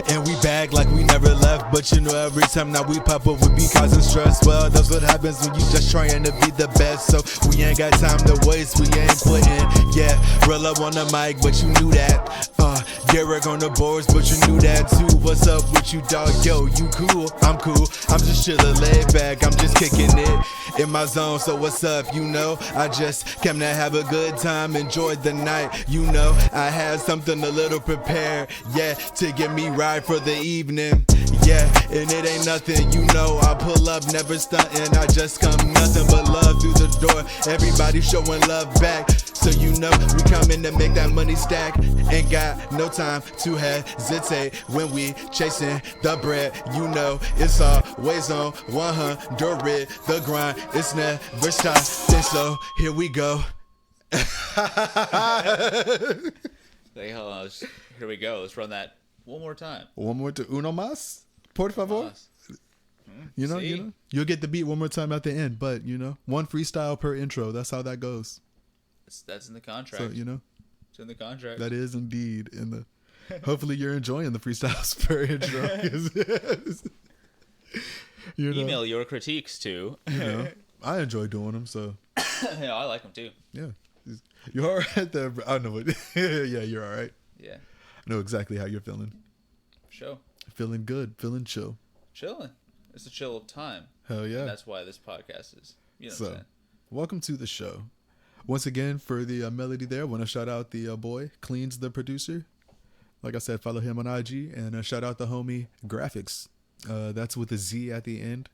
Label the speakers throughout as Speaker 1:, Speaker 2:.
Speaker 1: And we back like we never left. But you know every time now we pop up we be causing stress. Well, that's what happens when you just trying to be the best. So we ain't got time to waste, we ain't quitting. Yeah, real up on the mic, but you knew that. Derek on the boards, but you knew that too. What's up with you, dog? Yo, you cool? I'm cool. I'm just chillin', laid back. I'm just kicking it in my zone. So what's up? You know, I just came to have a good time, enjoyed the night. You know, I had something a little prepared, yeah, to get me right for the evening. Yeah, and it ain't nothing, you know, I pull up, never stuntin', I just come nothing but love through the door. Everybody showing love back, so you know we coming to make that money stack. Ain't got no time to hesitate when we chasing the bread. You know it's always on 100. The grind, it's never stopping. So here we go.
Speaker 2: Like, hold on, here we go. Let's run that one more time.
Speaker 1: One more to uno más, por favor. You know, you'll get the beat one more time at the end, but you know, one freestyle per intro. That's how that goes.
Speaker 2: That's in the contract.
Speaker 1: So you know,
Speaker 2: it's in the contract.
Speaker 1: that is indeed in the. Hopefully, you're enjoying the freestyles per intro. You know,
Speaker 2: Email your critiques to.
Speaker 1: You know, I enjoy doing them. So.
Speaker 2: Yeah, I like them too.
Speaker 1: Yeah, you're all right there. I know it. Yeah, you're all right.
Speaker 2: Yeah.
Speaker 1: I know exactly how you're feeling.
Speaker 2: Show.
Speaker 1: Feeling good. Feeling chill.
Speaker 2: Chilling. It's a chill time.
Speaker 1: Hell yeah.
Speaker 2: And that's why this podcast is. You know what I'm saying?
Speaker 1: Welcome to the show. Once again, for the melody there, I want to shout out the boy, Cleans the producer. Like I said, follow him on IG. And shout out the homie, Graphics. That's with a Z at the end.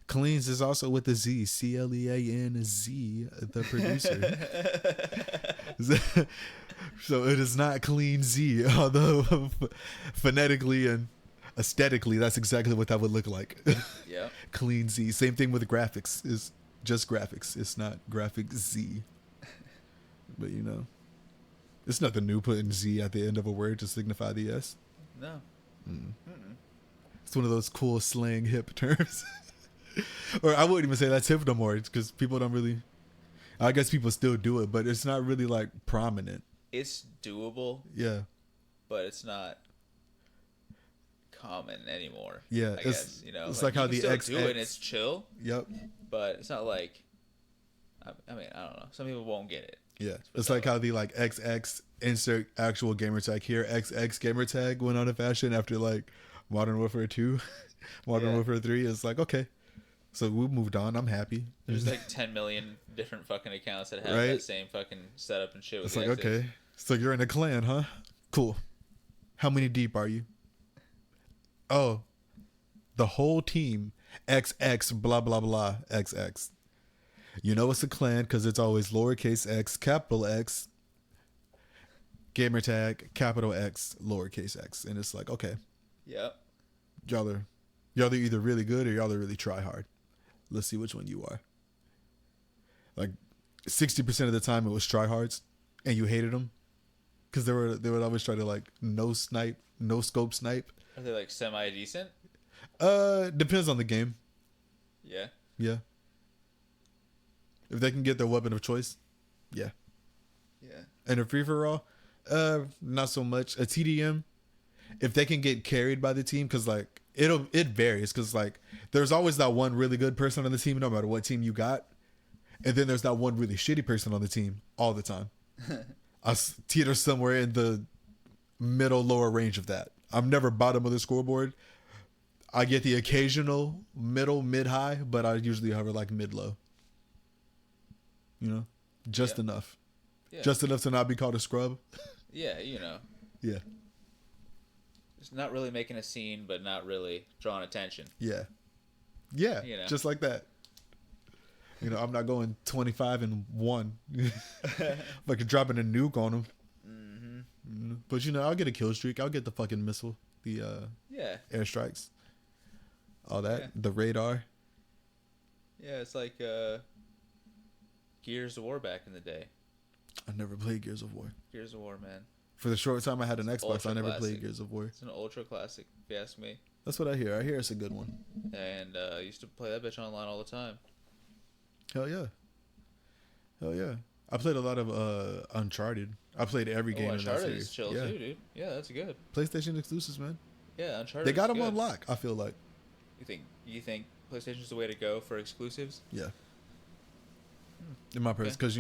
Speaker 1: Cleans is also with a Z. C-L-E-A-N-Z, the producer. So it is not Clean Z, although phonetically and aesthetically, that's exactly what that would look like.
Speaker 2: Yeah.
Speaker 1: Clean Z. Same thing with graphics. It's just graphics. It's not graphic Z. But you know, it's nothing new putting Z at the end of a word to signify the S.
Speaker 2: No.
Speaker 1: It's one of those cool slang hip terms. Or I wouldn't even say that's hip no more. It's because people don't really. I guess people still do it, but it's not really like prominent.
Speaker 2: It's doable.
Speaker 1: Yeah.
Speaker 2: But it's not common anymore.
Speaker 1: Yeah.
Speaker 2: I guess, you know.
Speaker 1: It's like how the
Speaker 2: X
Speaker 1: XX.
Speaker 2: do it and it's chill.
Speaker 1: Yep.
Speaker 2: But it's not like. I mean, I don't know. Some people won't get it.
Speaker 1: Yeah. It's like how the like XX insert actual gamer tag here. XX gamer tag went out of fashion after like Modern Warfare 2, Modern Warfare 3. It's like, okay. So we moved on. I'm happy.
Speaker 2: There's like 10 million different fucking accounts that have that same fucking setup and shit. With
Speaker 1: it's like, okay. So you're in a clan, huh? Cool. How many deep are you? Oh, the whole team. XX, blah, blah, blah, XX. You know it's a clan because it's always lowercase x, capital X, gamer tag, capital X, lowercase x. And it's like, okay.
Speaker 2: Yep.
Speaker 1: Y'all are either really good or y'all are really try hard. Let's see which one you are. Like 60% of the time it was tryhards, and you hated them because they would always try to like no scope snipe.
Speaker 2: Are they like semi decent?
Speaker 1: Depends on the game.
Speaker 2: Yeah.
Speaker 1: Yeah. If they can get their weapon of choice, yeah.
Speaker 2: Yeah.
Speaker 1: And a free for all, not so much. A TDM, if they can get carried by the team, because like it varies, because like there's always that one really good person on the team, no matter what team you got, and then there's that one really shitty person on the team all the time. I teeter somewhere in the middle lower range of that. I'm never bottom of the scoreboard. I get the occasional middle mid high, but I usually hover like mid low. You know, just enough. Yeah. Just enough to not be called a scrub.
Speaker 2: Yeah, you know.
Speaker 1: Yeah.
Speaker 2: It's not really making a scene, but not really drawing attention.
Speaker 1: Yeah. Yeah.
Speaker 2: You know.
Speaker 1: Just like that. You know, I'm not going 25-1. Like dropping a nuke on them. Mm-hmm. But you know, I'll get a kill streak. I'll get the fucking missile, the airstrikes, all that, the radar.
Speaker 2: Yeah, it's like Gears of War back in the day.
Speaker 1: I never played Gears of War.
Speaker 2: Gears of War, man.
Speaker 1: For the short time I had an Xbox, I never played Gears of War.
Speaker 2: It's an ultra classic, if you ask me.
Speaker 1: That's what I hear. I hear it's a good one.
Speaker 2: And I used to play that bitch online all the time.
Speaker 1: Hell yeah. Hell yeah. I played a lot of Uncharted. I played every game in that
Speaker 2: Uncharted
Speaker 1: series.
Speaker 2: is chill too, dude. Yeah, that's good.
Speaker 1: PlayStation exclusives, man.
Speaker 2: Yeah, Uncharted.
Speaker 1: They got them
Speaker 2: good.
Speaker 1: on lock. I feel like.
Speaker 2: You think PlayStation's the way to go for exclusives?
Speaker 1: Yeah. In my person, because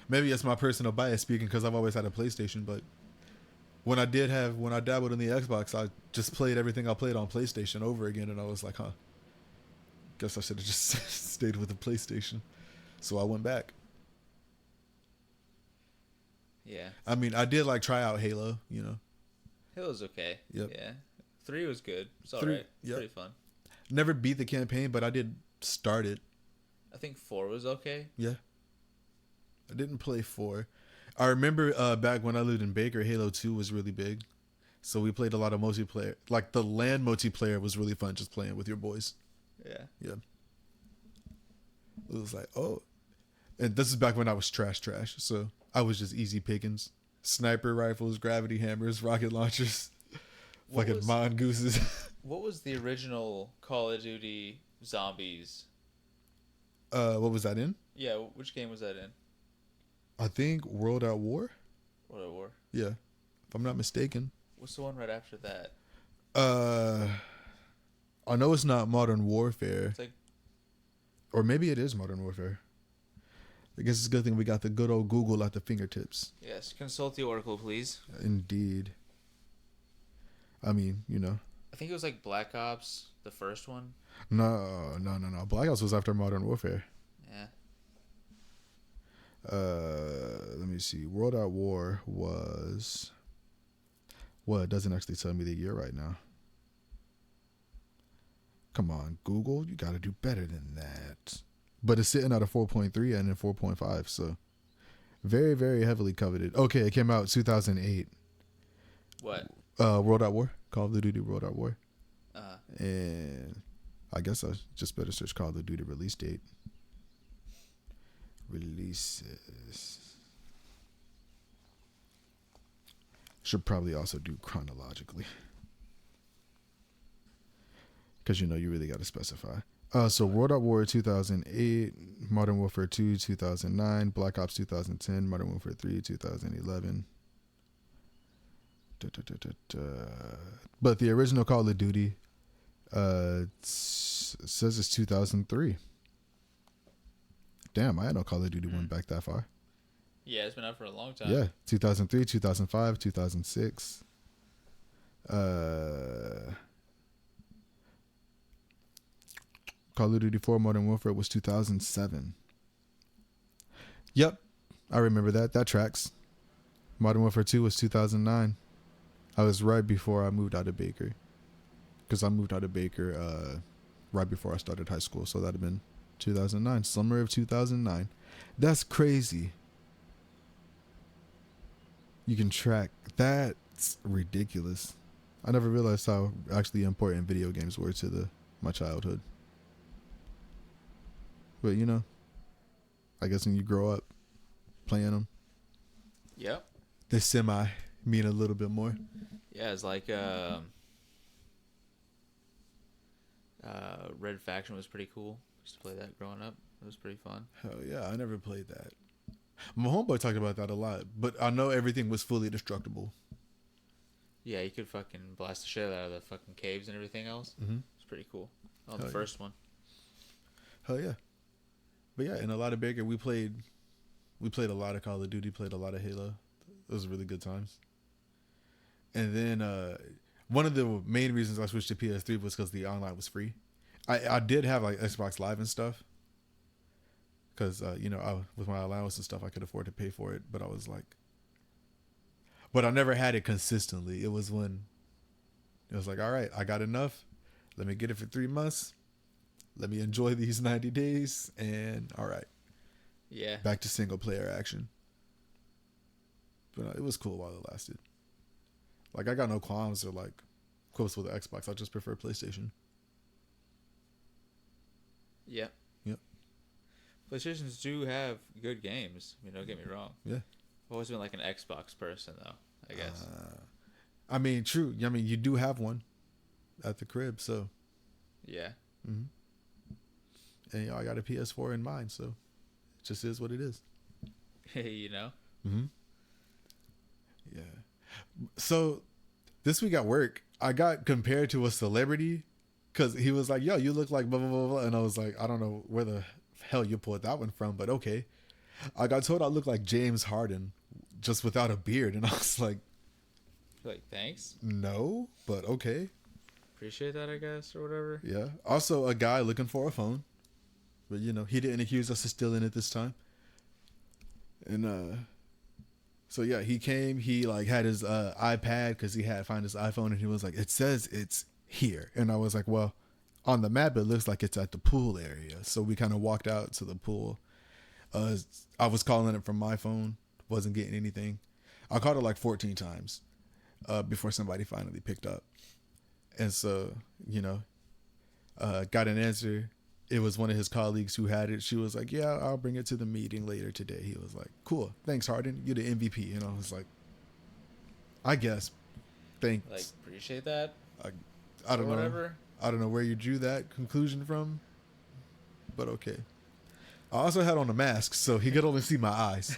Speaker 1: maybe it's my personal bias speaking, because I've always had a PlayStation, but when I dabbled in the Xbox, I just played everything I played on PlayStation over again, and I was like, guess I should have just stayed with the PlayStation. So I went back.
Speaker 2: Yeah.
Speaker 1: I mean, I did try out Halo,
Speaker 2: Halo's okay.
Speaker 1: Yep.
Speaker 2: Yeah. 3 was good. It's
Speaker 1: 3,
Speaker 2: alright.
Speaker 1: yep.
Speaker 2: Pretty fun.
Speaker 1: Never beat the campaign, but I did start it.
Speaker 2: I think 4 was okay.
Speaker 1: Yeah. I didn't play 4. I remember back when I lived in Baker, Halo 2 was really big. So we played a lot of multiplayer. Like the LAN multiplayer was really fun, just playing with your boys.
Speaker 2: Yeah.
Speaker 1: Yeah. It was like, oh. And this is back when I was trash. So I was just easy pickings. Sniper rifles, gravity hammers, rocket launchers, fucking mongooses.
Speaker 2: What was the original Call of Duty Zombies?
Speaker 1: What was that in?
Speaker 2: Yeah, which game was that in?
Speaker 1: I think World at War.
Speaker 2: World at War.
Speaker 1: Yeah, if I'm not mistaken.
Speaker 2: What's the one right after that?
Speaker 1: I know it's not Modern Warfare.
Speaker 2: It's like,
Speaker 1: or maybe it is Modern Warfare. I guess it's a good thing we got the good old Google at the fingertips.
Speaker 2: yes, consult the Oracle, please.
Speaker 1: Indeed. I mean,
Speaker 2: I think it was like Black Ops, the first one.
Speaker 1: No. Black Ops was after Modern Warfare.
Speaker 2: Yeah.
Speaker 1: Let me see. World at War was... Well, it doesn't actually tell me the year right now. Come on, Google. You got to do better than that. But it's sitting at a 4.3 and a 4.5, so very, very heavily coveted. Okay, it came out 2008.
Speaker 2: What?
Speaker 1: World at War. Call of Duty World at War.
Speaker 2: Uh-huh.
Speaker 1: And I guess I just better search Call of Duty release date. Releases. Should probably also do chronologically. Because you really got to specify. So World at War 2008, Modern Warfare 2 2009, Black Ops 2010, Modern Warfare 3 2011. But the original Call of Duty says it's 2003. Damn, I had no Call of Duty went back that far.
Speaker 2: Yeah, it's been out for a long time.
Speaker 1: Yeah, 2003, 2005, 2006. Call of Duty 4 Modern Warfare was 2007. Yep, I remember that. That tracks. Modern Warfare 2 was 2009. I was right before I moved out of Baker. Because I moved out of Baker right before I started high school. So that would have been 2009. Summer of 2009. That's crazy. You can track. That's ridiculous. I never realized how actually important video games were to my childhood. But I guess when you grow up playing them,
Speaker 2: Yep.
Speaker 1: they semi mean a little bit more.
Speaker 2: Yeah, it's like Red Faction was pretty cool. Used to play that growing up. It was pretty fun.
Speaker 1: Hell yeah, I never played that. My homeboy talked about that a lot, but I know everything was fully destructible.
Speaker 2: Yeah, you could fucking blast the shit out of the fucking caves and everything else.
Speaker 1: Mm-hmm.
Speaker 2: It's pretty cool. On
Speaker 1: Hell
Speaker 2: the first one.
Speaker 1: Hell yeah. But yeah, in a lot of Baker, we played a lot of Call of Duty, played a lot of Halo. Those were really good times. And then one of the main reasons I switched to PS3 was because the online was free. I did have Xbox Live and stuff. Because, with my allowance and stuff, I could afford to pay for it. But I was like... But I never had it consistently. It was when... It was like, all right, I got enough. Let me get it for 3 months. Let me enjoy these 90 days. And, all right.
Speaker 2: Yeah.
Speaker 1: Back to single player action. But it was cool while it lasted. I got no qualms or, quotes with the Xbox. I just prefer PlayStation.
Speaker 2: Yeah.
Speaker 1: Yep.
Speaker 2: PlayStations do have good games. Don't get me wrong.
Speaker 1: Yeah.
Speaker 2: I've always been an Xbox person, though, I guess.
Speaker 1: I mean, true. I mean, you do have one at the crib, so.
Speaker 2: Yeah.
Speaker 1: Mm-hmm. And I got a PS4 in mind, so it just is what it is.
Speaker 2: You know.
Speaker 1: Mm-hmm. Yeah. So this week at work, I got compared to a celebrity because he was like, "Yo, you look like blah blah blah blah," and I was like, "I don't know where the hell you pulled that one from, but okay." I got told I look like James Harden, just without a beard, and I was like,
Speaker 2: thanks.
Speaker 1: No, but okay.
Speaker 2: Appreciate that, I guess, or whatever.
Speaker 1: Yeah. Also, a guy looking for a phone, but he didn't accuse us of stealing it this time. And so yeah, he came. He like had his iPad because he had found his iPhone, and he was like, "It says it's here," and I was like, "Well, on the map it looks like it's at the pool area." So we kind of walked out to the pool. I was calling it from my phone, wasn't getting anything. I called it like 14 times before somebody finally picked up. And so, got an answer. It was one of his colleagues who had it. She was like, "Yeah, I'll bring it to the meeting later today." He was like, "Cool. Thanks, Harden. You're the MVP." And I was like, "I guess. Thanks."
Speaker 2: Like, appreciate that.
Speaker 1: I don't know.
Speaker 2: Whatever.
Speaker 1: I don't know where you drew that conclusion from, but okay. I also had on a mask, so he could only see my eyes.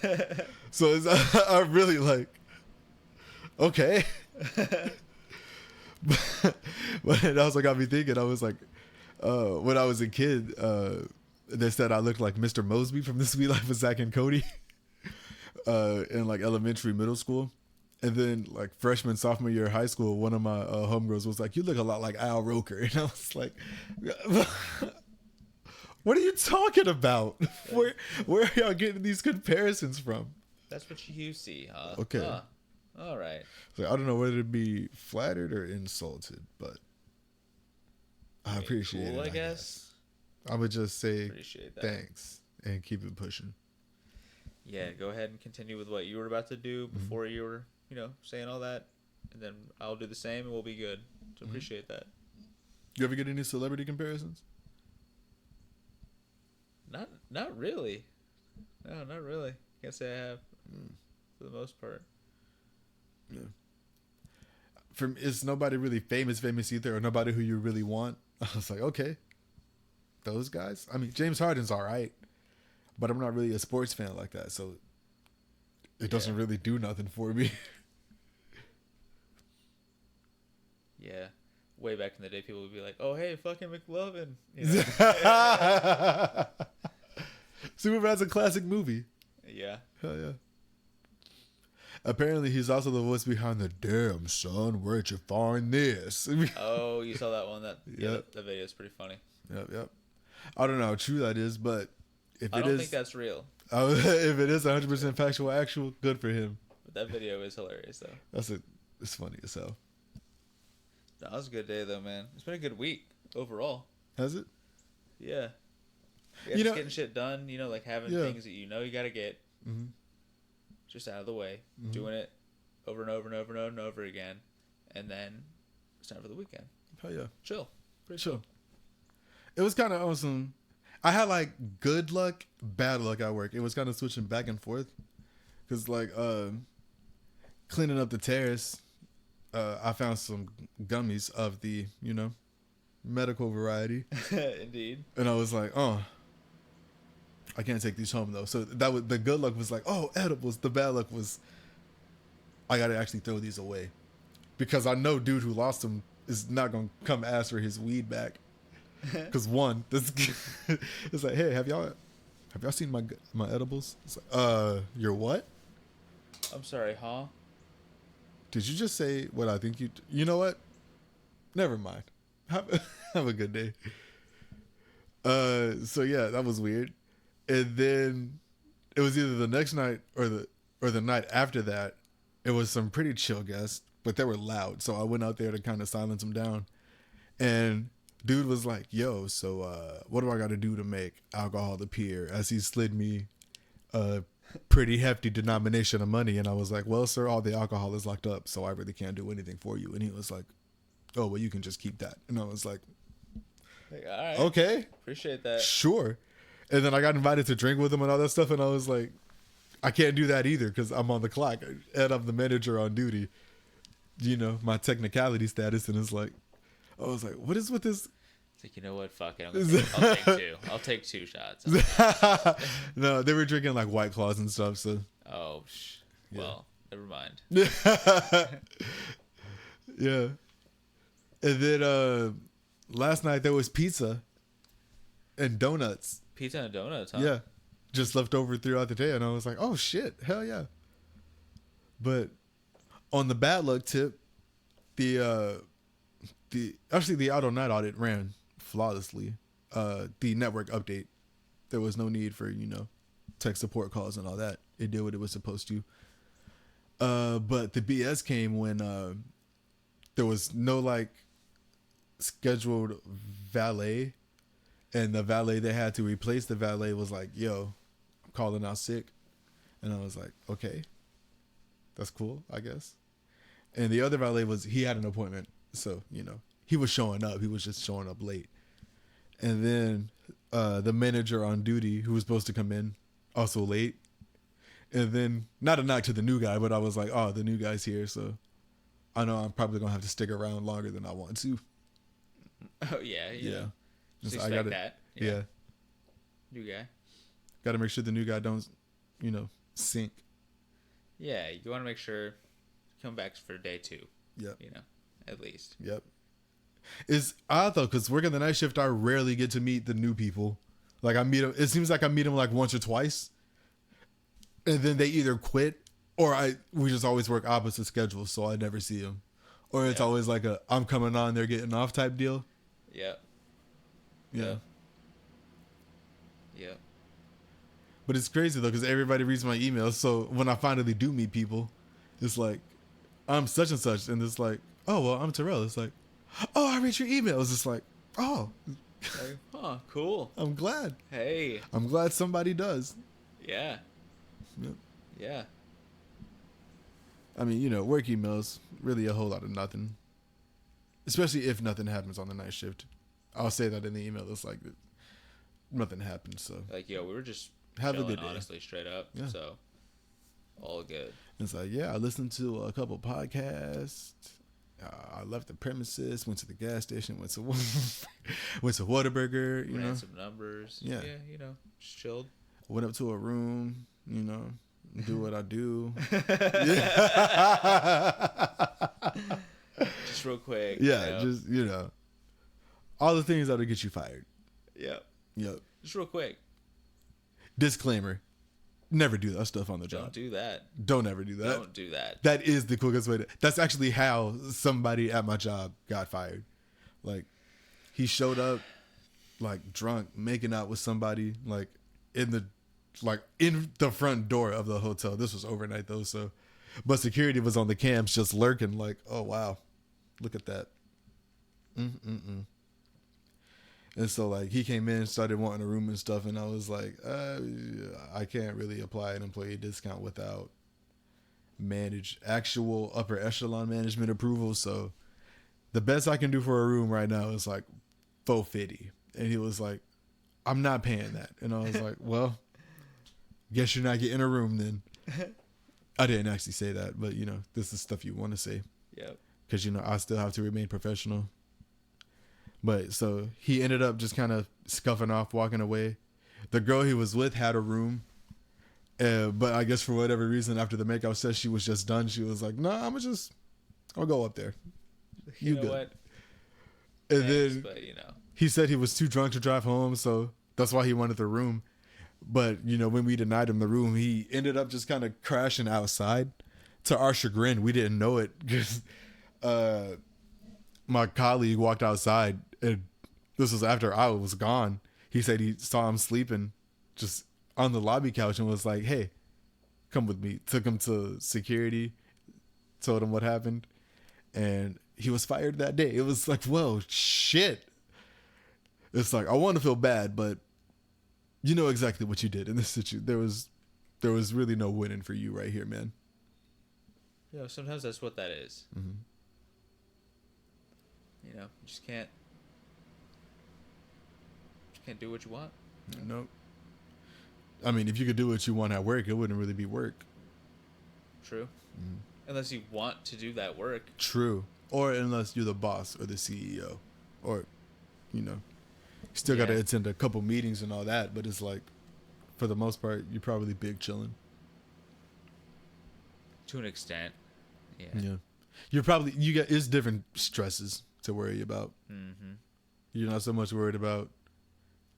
Speaker 1: So I'm really like, okay. But it also got me thinking. I was like, when I was a kid, they said I looked like Mr. Mosby from The Sweet Life of Zack and Cody in like elementary, middle school. And then like freshman, sophomore year of high school, one of my homegirls was like, "You look a lot like Al Roker." And I was like, what are you talking about? Where are y'all getting these comparisons from?
Speaker 2: That's what you see, huh?
Speaker 1: Okay.
Speaker 2: All right.
Speaker 1: So I don't know whether to be flattered or insulted, but I appreciate
Speaker 2: cool,
Speaker 1: it.
Speaker 2: I guess.
Speaker 1: I would just say
Speaker 2: appreciate that.
Speaker 1: Thanks and keep it pushing.
Speaker 2: Yeah, go ahead and continue with what you were about to do before you were, saying all that. And then I'll do the same and we'll be good. So appreciate that.
Speaker 1: You ever get any celebrity comparisons?
Speaker 2: Not really. No, not really. Can't say I have for the most part.
Speaker 1: Yeah. It's nobody really famous either, or nobody who you really want. I was like, okay, those guys. I mean, James Harden's all right, but I'm not really a sports fan like that, so it doesn't really do nothing for me.
Speaker 2: Yeah. Way back in the day, people would be like, "Oh, hey, fucking McLovin."
Speaker 1: Superman's a classic movie.
Speaker 2: Yeah.
Speaker 1: Hell yeah. Apparently, he's also the voice behind the "Damn son, where'd you find this?"
Speaker 2: Oh, you saw that one? That video is pretty funny.
Speaker 1: Yep. I don't know how true that is, but
Speaker 2: I don't think that's real.
Speaker 1: If it is 100% factual, actual, good for him.
Speaker 2: But that video is hilarious, though.
Speaker 1: It's funny as hell.
Speaker 2: That was a good day, though, man. It's been a good week overall.
Speaker 1: Has it?
Speaker 2: Yeah. Just getting shit done. Like having things that you gotta get.
Speaker 1: Mm-hmm.
Speaker 2: Just out of the way, doing it over and over and over and over and over again, and then it's time for the weekend.
Speaker 1: Hell yeah.
Speaker 2: Chill. Pretty
Speaker 1: chill. It was kind of awesome. I had like good luck, bad luck at work. It was kind of switching back and forth. Because like cleaning up the terrace, I found some gummies of the, medical variety.
Speaker 2: Indeed.
Speaker 1: And I was like, oh, I can't take these home though. So the good luck was like, oh, edibles. The bad luck was I got to actually throw these away. Because I know dude who lost them is not going to come ask for his weed back. Because one, it's like, hey, have y'all seen my edibles? It's like, your what?
Speaker 2: I'm sorry, huh?
Speaker 1: Did you just say what I think you know what? Never mind. Have a good day. So yeah, that was weird. And then it was either the next night or the night after that. It was some pretty chill guests, but they were loud. So I went out there to kind of silence them down. And dude was like, "Yo, so what do I got to do to make alcohol appear?" As he slid me a pretty hefty denomination of money. And I was like, "Well, sir, all the alcohol is locked up, so I really can't do anything for you." And he was like, "Oh, well, you can just keep that." And I was like,
Speaker 2: all right.
Speaker 1: Okay.
Speaker 2: Appreciate that.
Speaker 1: Sure. And then I got invited to drink with him and all that stuff. And I was like, I can't do that either because I'm on the clock and I'm the manager on duty. My technicality status. And it's like, I was like, what is with this?
Speaker 2: like, you know what? Fuck it. I'll take two. I'll take 2 shots.
Speaker 1: No, they were drinking like White Claws and stuff. So
Speaker 2: Oh, well, never mind.
Speaker 1: yeah. And then last night there was pizza and donuts.
Speaker 2: Pizza and donuts, huh?
Speaker 1: Yeah. Just left over throughout the day, and I was like, oh shit, hell yeah. But on the bad luck tip, the auto night audit ran flawlessly. The network update, there was no need for, tech support calls and all that. It did what it was supposed to. But the BS came when there was no like scheduled valet, and the valet they had to replace the valet was like, yo, I'm calling out sick. And I was like, okay, that's cool, I guess. And the other valet he had an appointment, so he was showing up. He was just showing up late. And then the manager on duty, who was supposed to come in, also late. And then, not a knock to the new guy, but I was like, oh, the new guy's here, so I know I'm probably gonna have to stick around longer than I want to.
Speaker 2: Oh yeah. Just
Speaker 1: I
Speaker 2: expect
Speaker 1: gotta,
Speaker 2: that.
Speaker 1: Yeah.
Speaker 2: New guy.
Speaker 1: Got to make sure the new guy don't, sink.
Speaker 2: Yeah, you want to make sure you come back for day 2.
Speaker 1: Yep.
Speaker 2: At least.
Speaker 1: Yep. It's odd though, because working the night shift, I rarely get to meet the new people. Like I meet them. It seems like I meet them like once or twice, and then they either quit or we just always work opposite schedules, so I never see them. Or it's always like I'm coming on, they're getting off type deal.
Speaker 2: Yep.
Speaker 1: Yeah.
Speaker 2: Yep.
Speaker 1: But it's crazy though, because everybody reads my emails. So when I finally do meet people, it's like, I'm such and such, and it's like, oh well, I'm Terrell. It's like, oh, I read your emails. It's like, oh,
Speaker 2: Like, huh, cool.
Speaker 1: I'm glad.
Speaker 2: Hey.
Speaker 1: I'm glad somebody does.
Speaker 2: Yeah.
Speaker 1: Yep.
Speaker 2: Yeah.
Speaker 1: I mean, work emails, really a whole lot of nothing. Especially if nothing happens on the night shift. I'll say that in the email. It's like, nothing happened, so.
Speaker 2: Like, yo, we were just
Speaker 1: have
Speaker 2: chilling,
Speaker 1: a good day.
Speaker 2: honestly, straight up.
Speaker 1: Yeah.
Speaker 2: So, all good.
Speaker 1: It's like, yeah, I listened to a couple podcasts. I left the premises, went to the gas station, went to Whataburger,
Speaker 2: Ran some numbers.
Speaker 1: Yeah.
Speaker 2: Yeah, just chilled.
Speaker 1: Went up to a room, do what I do.
Speaker 2: Just real quick.
Speaker 1: Yeah, just, all the things that'll get you fired.
Speaker 2: Yep.
Speaker 1: Yep.
Speaker 2: Just real quick.
Speaker 1: Disclaimer. Never do that stuff on the
Speaker 2: Don't
Speaker 1: job.
Speaker 2: do that.
Speaker 1: Don't ever do that.
Speaker 2: Don't do that.
Speaker 1: That is the quickest way that's actually how somebody at my job got fired. Like, he showed up, like, drunk, making out with somebody, like, in the front door of the hotel. This was overnight, though, so. But security was on the cams just lurking, like, oh, wow. Look at that. And so, like, he came in, started wanting a room and stuff, and I was like, I can't really apply an employee discount without actual upper echelon management approval. So the best I can do for a room right now is like $450. And he was like, I'm not paying that. And I was like, well, guess you're not getting a room then. I didn't actually say that, but this is stuff you want to say.
Speaker 2: Yep.
Speaker 1: Because, I still have to remain professional. But so he ended up just kind of scuffing off, walking away. The girl he was with had a room. But I guess for whatever reason, after the makeout session, she was just done. She was like, nah, I'll go up there.
Speaker 2: You know
Speaker 1: good.
Speaker 2: what?
Speaker 1: And
Speaker 2: Thanks,
Speaker 1: then
Speaker 2: but,
Speaker 1: he said he was too drunk to drive home. So that's why he wanted the room. But, when we denied him the room, he ended up just kind of crashing outside. To our chagrin, we didn't know it because my colleague walked outside, and this was after I was gone. He said he saw him sleeping just on the lobby couch and was like, hey, come with me. Took him to security, told him what happened, and he was fired that day. It was like, whoa, shit. It's like, I want to feel bad, but you know exactly what you did in this situation. There was really no winning for you right here, man.
Speaker 2: Sometimes that's what that is.
Speaker 1: Mm-hmm.
Speaker 2: You just can't do what you want.
Speaker 1: Nope. I mean, if you could do what you want at work, it wouldn't really be work.
Speaker 2: True.
Speaker 1: Mm-hmm.
Speaker 2: Unless you want to do that work.
Speaker 1: True. Or unless you're the boss or the CEO or, Still got to
Speaker 2: Yeah.
Speaker 1: attend a couple meetings and all that, but it's like, for the most part, you're probably big chilling.
Speaker 2: To an extent. Yeah.
Speaker 1: Yeah. It's different stresses to worry about.
Speaker 2: Mm-hmm.
Speaker 1: You're not so much worried about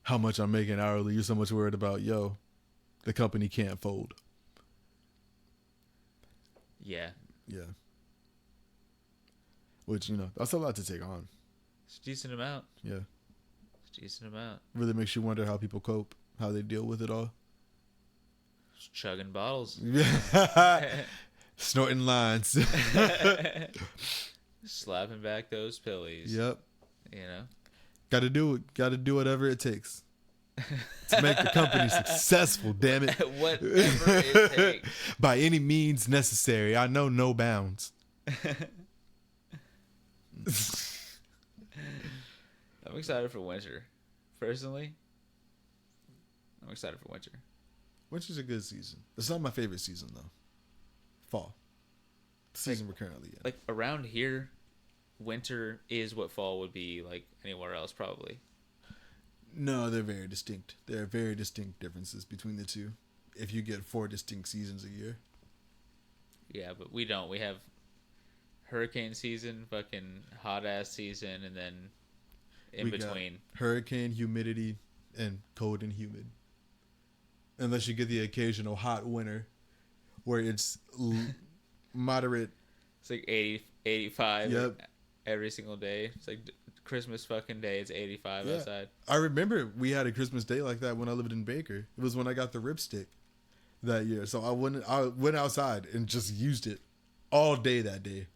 Speaker 1: how much I'm making hourly. You're so much worried about, the company can't fold.
Speaker 2: Yeah.
Speaker 1: Yeah. Which, that's a lot to take on.
Speaker 2: It's a decent amount.
Speaker 1: Yeah.
Speaker 2: It's a decent amount.
Speaker 1: Really makes you wonder how people cope, how they deal with it all.
Speaker 2: Just chugging bottles.
Speaker 1: Snorting lines.
Speaker 2: Slapping back those pillies.
Speaker 1: Yep.
Speaker 2: You know?
Speaker 1: Got to do it. Got to do whatever it takes to make the company successful, damn it.
Speaker 2: Whatever it takes.
Speaker 1: By any means necessary. I know no bounds.
Speaker 2: I'm excited for winter. Personally, I'm excited for winter.
Speaker 1: Winter's a good season. It's not my favorite season, though. Fall. The season we're currently in.
Speaker 2: Like around here, winter is what fall would be like anywhere else, probably.
Speaker 1: No, they're very distinct. There are very distinct differences between the two. If you get 4 distinct seasons a year.
Speaker 2: Yeah, but we don't. We have hurricane season, fucking hot ass season, and then in
Speaker 1: We got
Speaker 2: between.
Speaker 1: hurricane, humidity, and cold and humid. Unless you get the occasional hot winter where it's moderate.
Speaker 2: It's like 80, 85
Speaker 1: Yep.
Speaker 2: every single day. It's like Christmas fucking day. It's 85
Speaker 1: Yeah.
Speaker 2: outside.
Speaker 1: I remember we had a Christmas day like that when I lived in Baker. It was when I got the ripstick that year. So I went outside and just used it all day that day.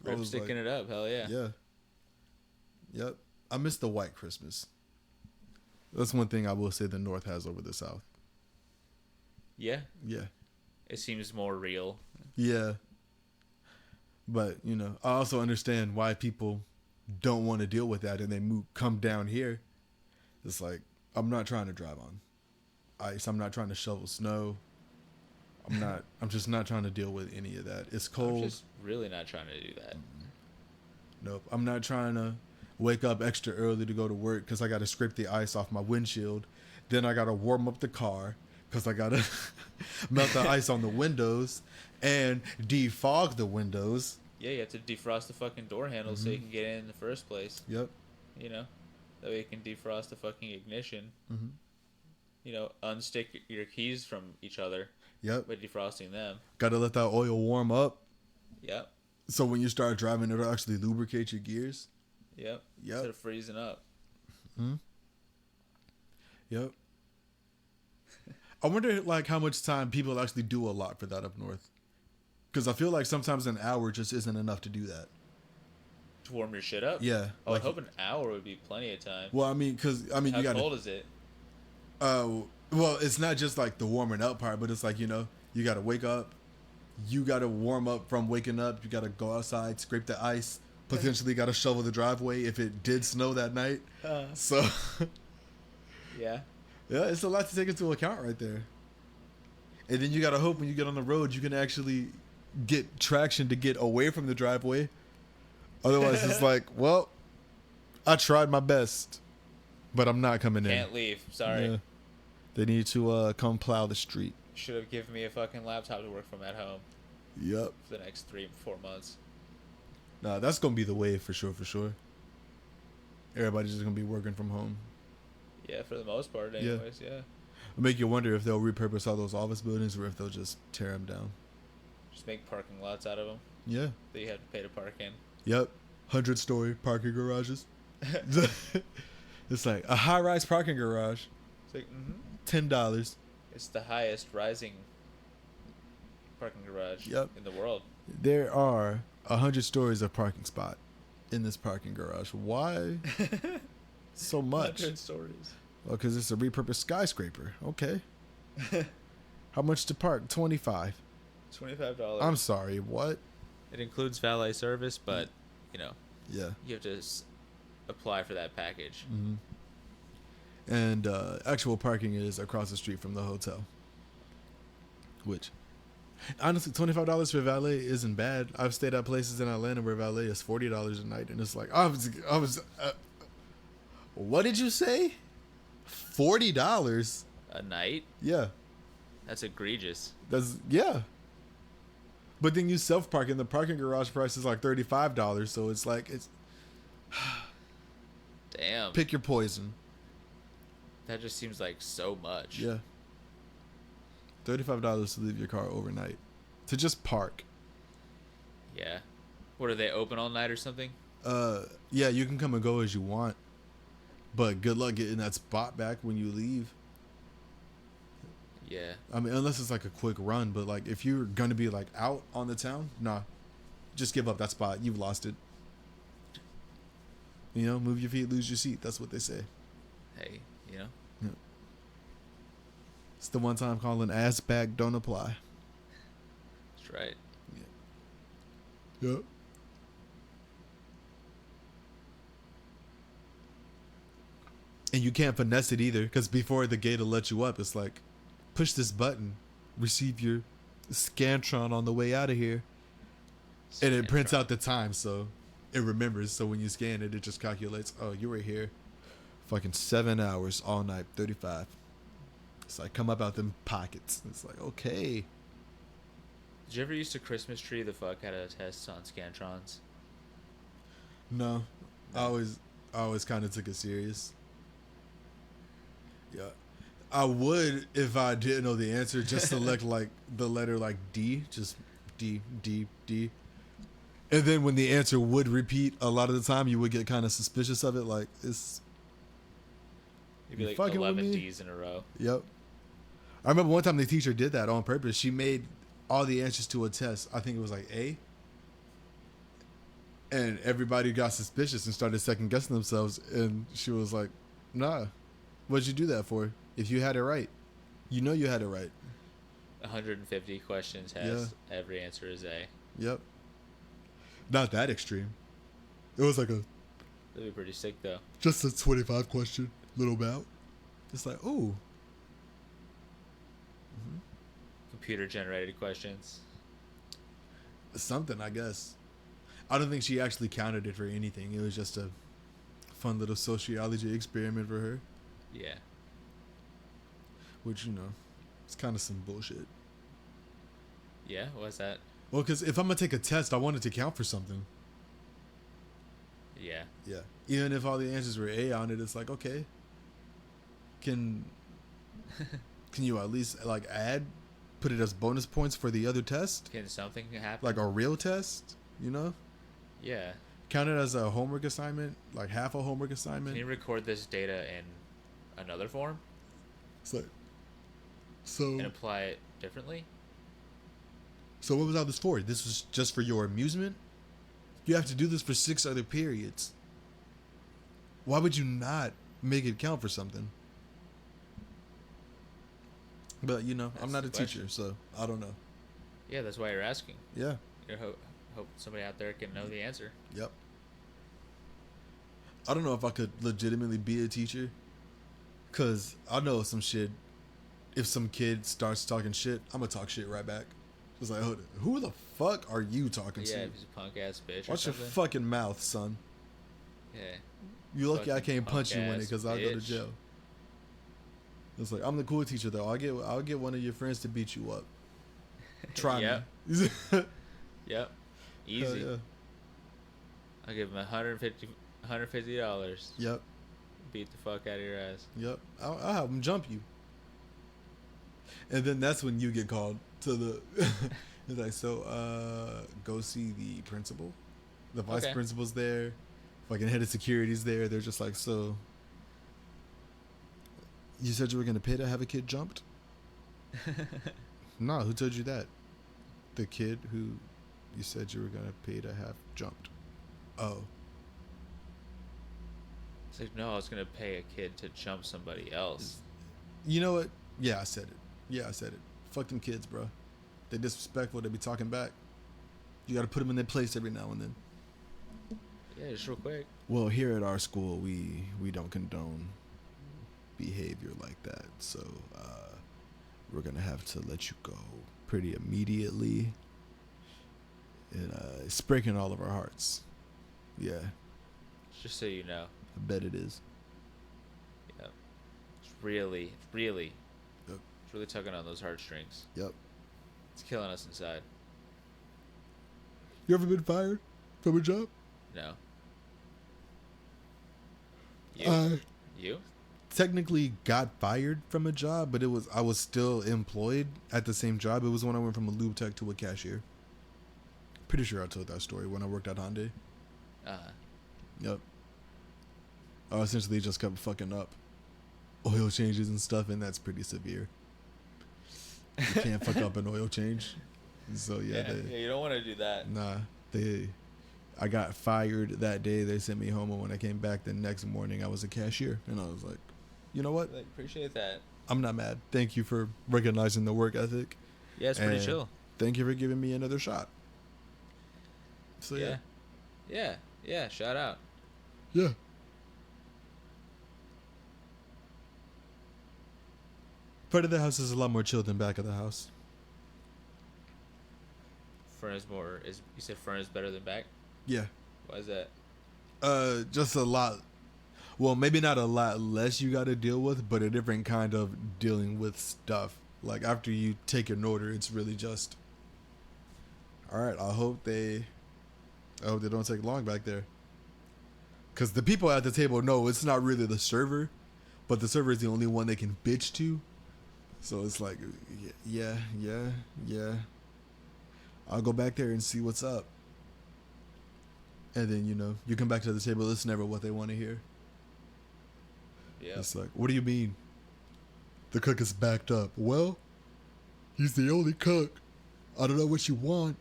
Speaker 1: I
Speaker 2: Rip
Speaker 1: was
Speaker 2: sticking
Speaker 1: like,
Speaker 2: it up. Hell yeah.
Speaker 1: Yeah. Yep. I miss the white Christmas. That's one thing I will say the North has over the South.
Speaker 2: Yeah.
Speaker 1: Yeah.
Speaker 2: It seems more real.
Speaker 1: Yeah. But, I also understand why people don't want to deal with that and they come down here. It's like, I'm not trying to drive on ice. I'm not trying to shovel snow. I'm just not trying to deal with any of that. It's cold.
Speaker 2: I'm just really not trying to do that.
Speaker 1: Nope. I'm not trying to wake up extra early to go to work because I got to scrape the ice off my windshield. Then I got to warm up the car because I got to melt the ice on the windows and defog the windows.
Speaker 2: Yeah, you have to defrost the fucking door handle so you can get in the first place.
Speaker 1: Yep.
Speaker 2: You know? That way you can defrost the fucking ignition.
Speaker 1: Mhm.
Speaker 2: You know, unstick your keys from each other
Speaker 1: Yep.
Speaker 2: by defrosting them.
Speaker 1: Got to let that oil warm up.
Speaker 2: Yep.
Speaker 1: So when you start driving, it'll actually lubricate your gears.
Speaker 2: Yep.
Speaker 1: Yep.
Speaker 2: Instead of freezing up.
Speaker 1: Yep. I wonder, how much time people actually do a lot for that up north. Because I feel like sometimes an hour just isn't enough to do that.
Speaker 2: To warm your shit up?
Speaker 1: Yeah.
Speaker 2: Oh, I hope an hour would be plenty of time.
Speaker 1: Well,
Speaker 2: How
Speaker 1: you got
Speaker 2: cold is it?
Speaker 1: well, it's not just like the warming up part, but it's like, you got to wake up. You got to warm up from waking up. You got to go outside, scrape the ice. Potentially got to shovel the driveway if it did snow that night. So,
Speaker 2: Yeah.
Speaker 1: yeah, it's a lot to take into account right there. And then you got to hope when you get on the road, you can actually get traction to get away from the driveway. Otherwise, it's like, well, I tried my best, but I'm not coming in.
Speaker 2: Can't leave. Sorry.
Speaker 1: Yeah. They need to come plow the street.
Speaker 2: Should have given me a fucking laptop to work from at home
Speaker 1: Yep.
Speaker 2: for the next 3-4 months.
Speaker 1: Nah, that's gonna be the wave for sure. For sure. Everybody's just gonna be working from home.
Speaker 2: Yeah, for the most part, anyways. Yeah.
Speaker 1: It'll make you wonder if they'll repurpose all those office buildings or if they'll just tear them down.
Speaker 2: Just make parking lots out of them
Speaker 1: Yeah.
Speaker 2: that you have to pay to park in.
Speaker 1: Yep. 100-story parking garages. It's like a high-rise parking garage.
Speaker 2: It's like,
Speaker 1: $10.
Speaker 2: It's the highest rising parking garage
Speaker 1: Yep.
Speaker 2: in the world.
Speaker 1: There are 100 stories of parking spot in this parking garage. Why so much?
Speaker 2: 100 stories.
Speaker 1: Well, because it's a repurposed skyscraper. Okay. How much to park? $25.
Speaker 2: $25.
Speaker 1: I'm sorry. What?
Speaker 2: It includes valet service, but,
Speaker 1: Yeah.
Speaker 2: you have to apply for that package.
Speaker 1: Mm-hmm. And actual parking is across the street from the hotel. Which, honestly, $25 for valet isn't bad. I've stayed at places in Atlanta where valet is $40 a night, and it's like, What did you say? $40?
Speaker 2: A night?
Speaker 1: Yeah.
Speaker 2: That's egregious.
Speaker 1: Yeah. But then you self park and the parking garage price is like $35, so it's like it's
Speaker 2: Damn.
Speaker 1: pick your poison.
Speaker 2: That just seems like so much.
Speaker 1: Yeah. $35 to leave your car overnight. To just park.
Speaker 2: Yeah. What, are they open all night or something?
Speaker 1: Yeah, you can come and go as you want. But good luck getting that spot back when you leave.
Speaker 2: Yeah.
Speaker 1: I mean, unless it's like a quick run, but like if you're gonna be like out on the town, nah. Just give up that spot. You've lost it. You know, move your feet, lose your seat. That's what they say.
Speaker 2: Hey, you know?
Speaker 1: Yeah. It's the one time calling ass back don't apply.
Speaker 2: That's right.
Speaker 1: Yep. And you can't finesse it either, because before the gate will let you up, it's like, push this button, receive your Scantron on the way out of here. And it prints out the time, so it remembers. So when you scan it, it just calculates, oh, you were here fucking 7 hours all night, 35. It's like, come up out them pockets. It's like, okay.
Speaker 2: Did you ever used to Christmas tree the fuck out of tests on Scantrons?
Speaker 1: No, I always kind of took it serious. Yeah, I would if I didn't know the answer. Just select like the letter like D, just D, D, D, and then when the answer would repeat, a lot of the time you would get kind of suspicious of it. Like it's.
Speaker 2: You'd be like
Speaker 1: fucking with
Speaker 2: 11
Speaker 1: me?
Speaker 2: D's in a row.
Speaker 1: Yep. I remember one time the teacher did that on purpose. She made all the answers to a test. I think it was like A. And everybody got suspicious and started second guessing themselves. And she was like, nah, what'd you do that for? If you had it right, you know you had it right.
Speaker 2: 150 questions has every answer is A.
Speaker 1: Yep. Not that extreme. It was like
Speaker 2: That'd be pretty sick though.
Speaker 1: just a 25 question little bout. It's like, ooh.
Speaker 2: Computer generated questions.
Speaker 1: Something, I guess. I don't think she actually counted it for anything. It was just a fun little sociology experiment for her.
Speaker 2: Yeah.
Speaker 1: Which, you know, it's kind of some bullshit.
Speaker 2: Yeah, what's that?
Speaker 1: Well, because if I'm going to take a test, I want it to count for something.
Speaker 2: Yeah.
Speaker 1: Yeah. Even if all the answers were A on it, it's like, okay. Can you at least, like, put it as bonus points for the other test?
Speaker 2: Can something happen?
Speaker 1: Like a real test, you know?
Speaker 2: Yeah.
Speaker 1: Count it as a homework assignment, like half a homework assignment.
Speaker 2: Can you record this data in another form
Speaker 1: It's like, so
Speaker 2: and apply it differently?
Speaker 1: So what was all this for? This was just for your amusement? You have to do this for 6 other periods. Why would you not make it count for something? But, you know, I'm not a teacher, so I don't know.
Speaker 2: Yeah, that's why you're asking.
Speaker 1: Yeah.
Speaker 2: You hope somebody out there can know the answer.
Speaker 1: Yep. I don't know if I could legitimately be a teacher. Because I know some shit. If some kid starts talking shit, I'm going to talk shit right back. It's like, who the fuck are you talking
Speaker 2: Yeah,
Speaker 1: to?
Speaker 2: if he's a punk ass bitch
Speaker 1: Watch
Speaker 2: or
Speaker 1: your
Speaker 2: something.
Speaker 1: fucking mouth, son.
Speaker 2: Yeah.
Speaker 1: You lucky I
Speaker 2: Fucking
Speaker 1: can't punch you in it
Speaker 2: punk-ass
Speaker 1: because I'll go to
Speaker 2: bitch.
Speaker 1: jail. It's like, I'm the cool teacher though. I'll get one of your friends to beat you up. Try
Speaker 2: Yep.
Speaker 1: me.
Speaker 2: Yep. Easy.
Speaker 1: Hell yeah.
Speaker 2: I'll give him $150.
Speaker 1: Yep.
Speaker 2: Beat the fuck out of your ass.
Speaker 1: Yep. I'll have them jump you. And then that's when you get called to the. It's like, so go see the principal. The vice
Speaker 2: Okay.
Speaker 1: principal's there. Fucking head of security's there. They're just like, so. You said you were gonna pay to have a kid jumped? No, who told you that? The kid who you said you were gonna pay to have jumped. Oh.
Speaker 2: It's like, no, I was going to pay a kid to jump somebody else.
Speaker 1: You know what? Yeah, I said it. Fuck them kids, bro. They disrespectful. They be talking back. You gotta put them in their place every now and then.
Speaker 2: Yeah, just real quick.
Speaker 1: Well, here at our school, we don't condone behavior like that. So we're gonna have to let you go pretty immediately. And it's breaking all of our hearts. Yeah,
Speaker 2: Just so you know.
Speaker 1: I bet it is.
Speaker 2: really, really,
Speaker 1: Yep.
Speaker 2: it's really tugging on those heartstrings.
Speaker 1: Yep.
Speaker 2: It's killing us inside.
Speaker 1: You ever been fired from a job?
Speaker 2: No. You?
Speaker 1: I
Speaker 2: You?
Speaker 1: technically got fired from a job, but I was still employed at the same job. It was when I went from a lube tech to a cashier. Pretty sure I told that story when I worked at Hyundai. Yep. I essentially just kept fucking up oil changes and stuff, and that's pretty severe. You can't fuck up an oil change. So
Speaker 2: Yeah, you don't want to do that.
Speaker 1: I got fired that day. They sent me home, and when I came back the next morning, I was a cashier, and I was like, you know what?
Speaker 2: Like, appreciate that.
Speaker 1: I'm not mad. Thank you for recognizing the work ethic.
Speaker 2: Yeah, it's pretty
Speaker 1: and
Speaker 2: chill.
Speaker 1: Thank you for giving me another shot. So
Speaker 2: Yeah. Shout out.
Speaker 1: Yeah. Front of the house is a lot more chill than back of the house.
Speaker 2: Front is more. You said front is better than back?
Speaker 1: Yeah.
Speaker 2: Why is that?
Speaker 1: Just a lot. Well, maybe not a lot less you got to deal with, but a different kind of dealing with stuff. Like after you take an order, it's really just, all right. I hope they don't take long back there. Because the people at the table know it's not really the server, but the server is the only one they can bitch to. So it's like, yeah. I'll go back there and see what's up. And then, you come back to the table. It's never what they want to hear.
Speaker 2: Yeah.
Speaker 1: It's like, what do you mean? The cook is backed up. Well, he's the only cook. I don't know what you want.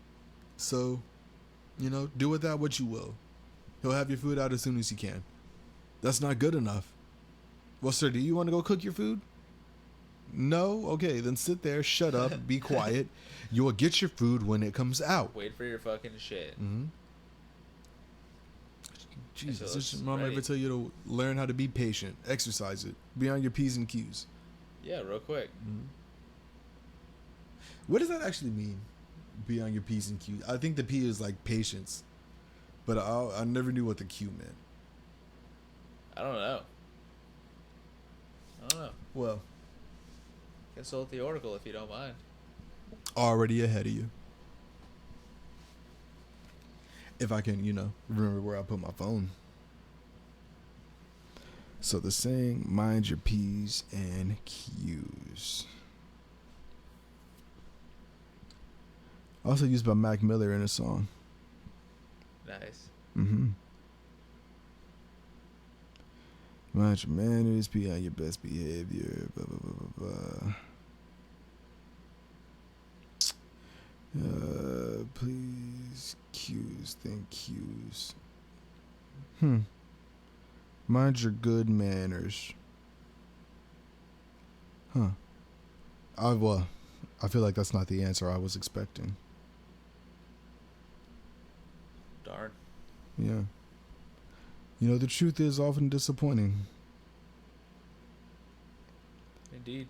Speaker 1: So, do with that what you will. He'll have your food out as soon as he can. That's not good enough. Well, sir, do you want to go cook your food? No? Okay, then sit there, shut up, be quiet. You will get your food when it comes out.
Speaker 2: Wait for your fucking shit.
Speaker 1: Mm-hmm. Jesus,
Speaker 2: So it's
Speaker 1: mom
Speaker 2: ready.
Speaker 1: ever tell you to learn how to be patient, exercise it, be on your P's and Q's.
Speaker 2: Yeah, real quick.
Speaker 1: What does that actually mean? Be on your P's and Q's. I think the P is like patience, but I never knew what the Q meant.
Speaker 2: I don't know.
Speaker 1: Well,
Speaker 2: Consult the oracle if you don't mind.
Speaker 1: already ahead of you. If I can, remember where I put my phone. So the saying, mind your P's and Q's. Also used by Mac Miller in a song.
Speaker 2: Nice.
Speaker 1: Mm-hmm. Mind your manners, be on your best behavior, blah, blah, blah, blah, blah. Please, Q's, then Q's. Mind your good manners. Huh. I feel like that's not the answer I was expecting.
Speaker 2: Darn.
Speaker 1: Yeah. The truth is often disappointing.
Speaker 2: Indeed.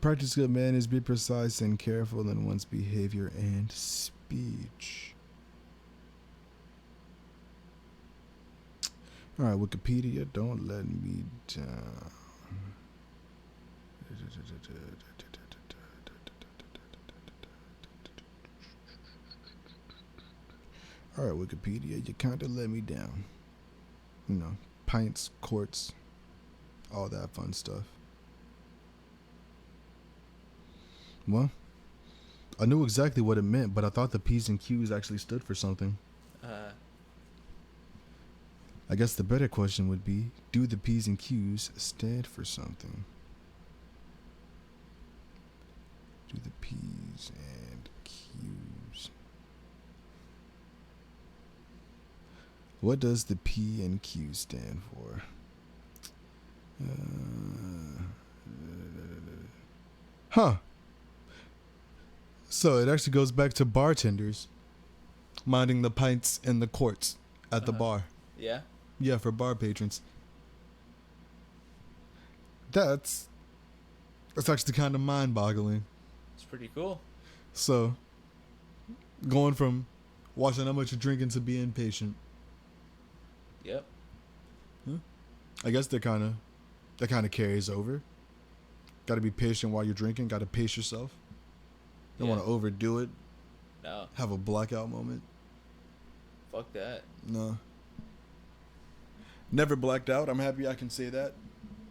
Speaker 1: Practice good manners, be precise and careful in one's behavior and speech. All right, Wikipedia, don't let me down. All right, Wikipedia, you kind of let me down. Pints, quarts, all that fun stuff. Well, I knew exactly what it meant, but I thought the P's and Q's actually stood for something. I guess the better question would be, do the P's and Q's stand for something? Do the P's and Q's. What does the P and Q stand for? So it actually goes back to bartenders minding the pints and the quarts at the bar.
Speaker 2: Yeah.
Speaker 1: Yeah, for bar patrons. That's actually kind of mind-boggling.
Speaker 2: It's pretty cool.
Speaker 1: So, going from watching how much you're drinking to being patient.
Speaker 2: Yep.
Speaker 1: I guess they're kind of
Speaker 3: that kind of carries over. Got to be patient while you're drinking. Got to pace yourself. Don't
Speaker 2: Yeah.
Speaker 3: want to overdo it.
Speaker 2: No.
Speaker 3: Have a blackout moment.
Speaker 2: Fuck that.
Speaker 3: No. Never blacked out. I'm happy I can say that.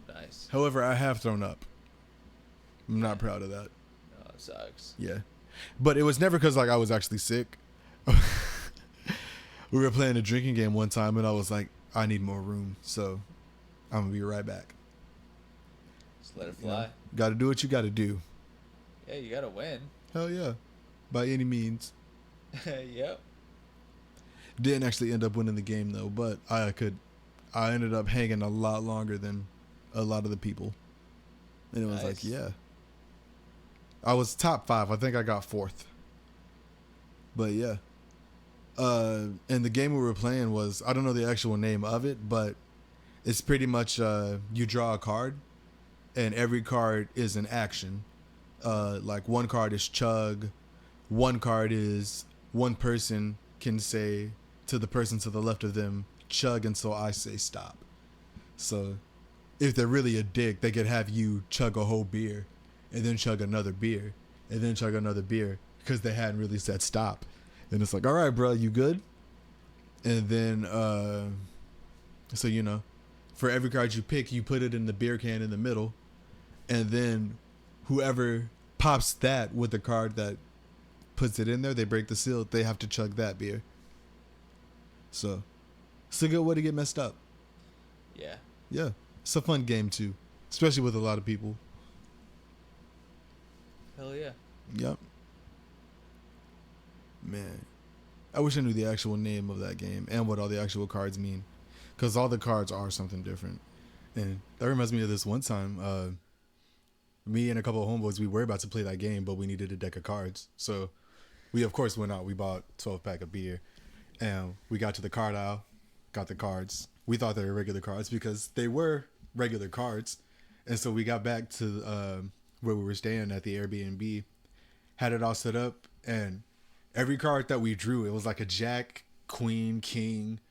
Speaker 2: Nice.
Speaker 3: However, I have thrown up. I'm not proud of that.
Speaker 2: Oh, it sucks.
Speaker 3: Yeah. But it was never because like I was actually sick. We were playing a drinking game one time and I was like, I need more room. So I'm going to be right back.
Speaker 2: Just let it
Speaker 3: You know,
Speaker 2: fly.
Speaker 3: got to do what you got to do.
Speaker 2: Yeah, you gotta win.
Speaker 3: Hell yeah. By any means.
Speaker 2: Yep.
Speaker 3: Didn't actually end up winning the game though, but I ended up hanging a lot longer than a lot of the people. And it was like,
Speaker 2: Nice.
Speaker 3: yeah. I was top 5. I think I got 4th. But yeah. And the game we were playing was, I don't know the actual name of it, but it's pretty much you draw a card and every card is an action. Like one card is chug, one card is one person can say to the person to the left of them, chug until I say stop. So if they're really a dick, they could have you chug a whole beer and then chug another beer and then chug another beer because they hadn't really said stop. And it's like, all right, bro, you good? And then, so, you know, for every card you pick, you put it in the beer can in the middle. And then whoever pops that with the card that puts it in there, they break the seal. They have to chug that beer. So it's a good way to get messed up.
Speaker 2: Yeah.
Speaker 3: Yeah. It's a fun game, too. Especially with a lot of people.
Speaker 2: Hell yeah.
Speaker 3: Yep. Man. I wish I knew the actual name of that game and what all the actual cards mean. Because all the cards are something different. And that reminds me of this one time. Me and a couple of homeboys, we were about to play that game, but we needed a deck of cards. So we, of course, went out. We bought 12-pack of beer. And we got to the card aisle, got the cards. We thought they were regular cards because they were regular cards. And so we got back to where we were staying at the Airbnb, had it all set up, and every card that we drew, it was like a jack, queen, king,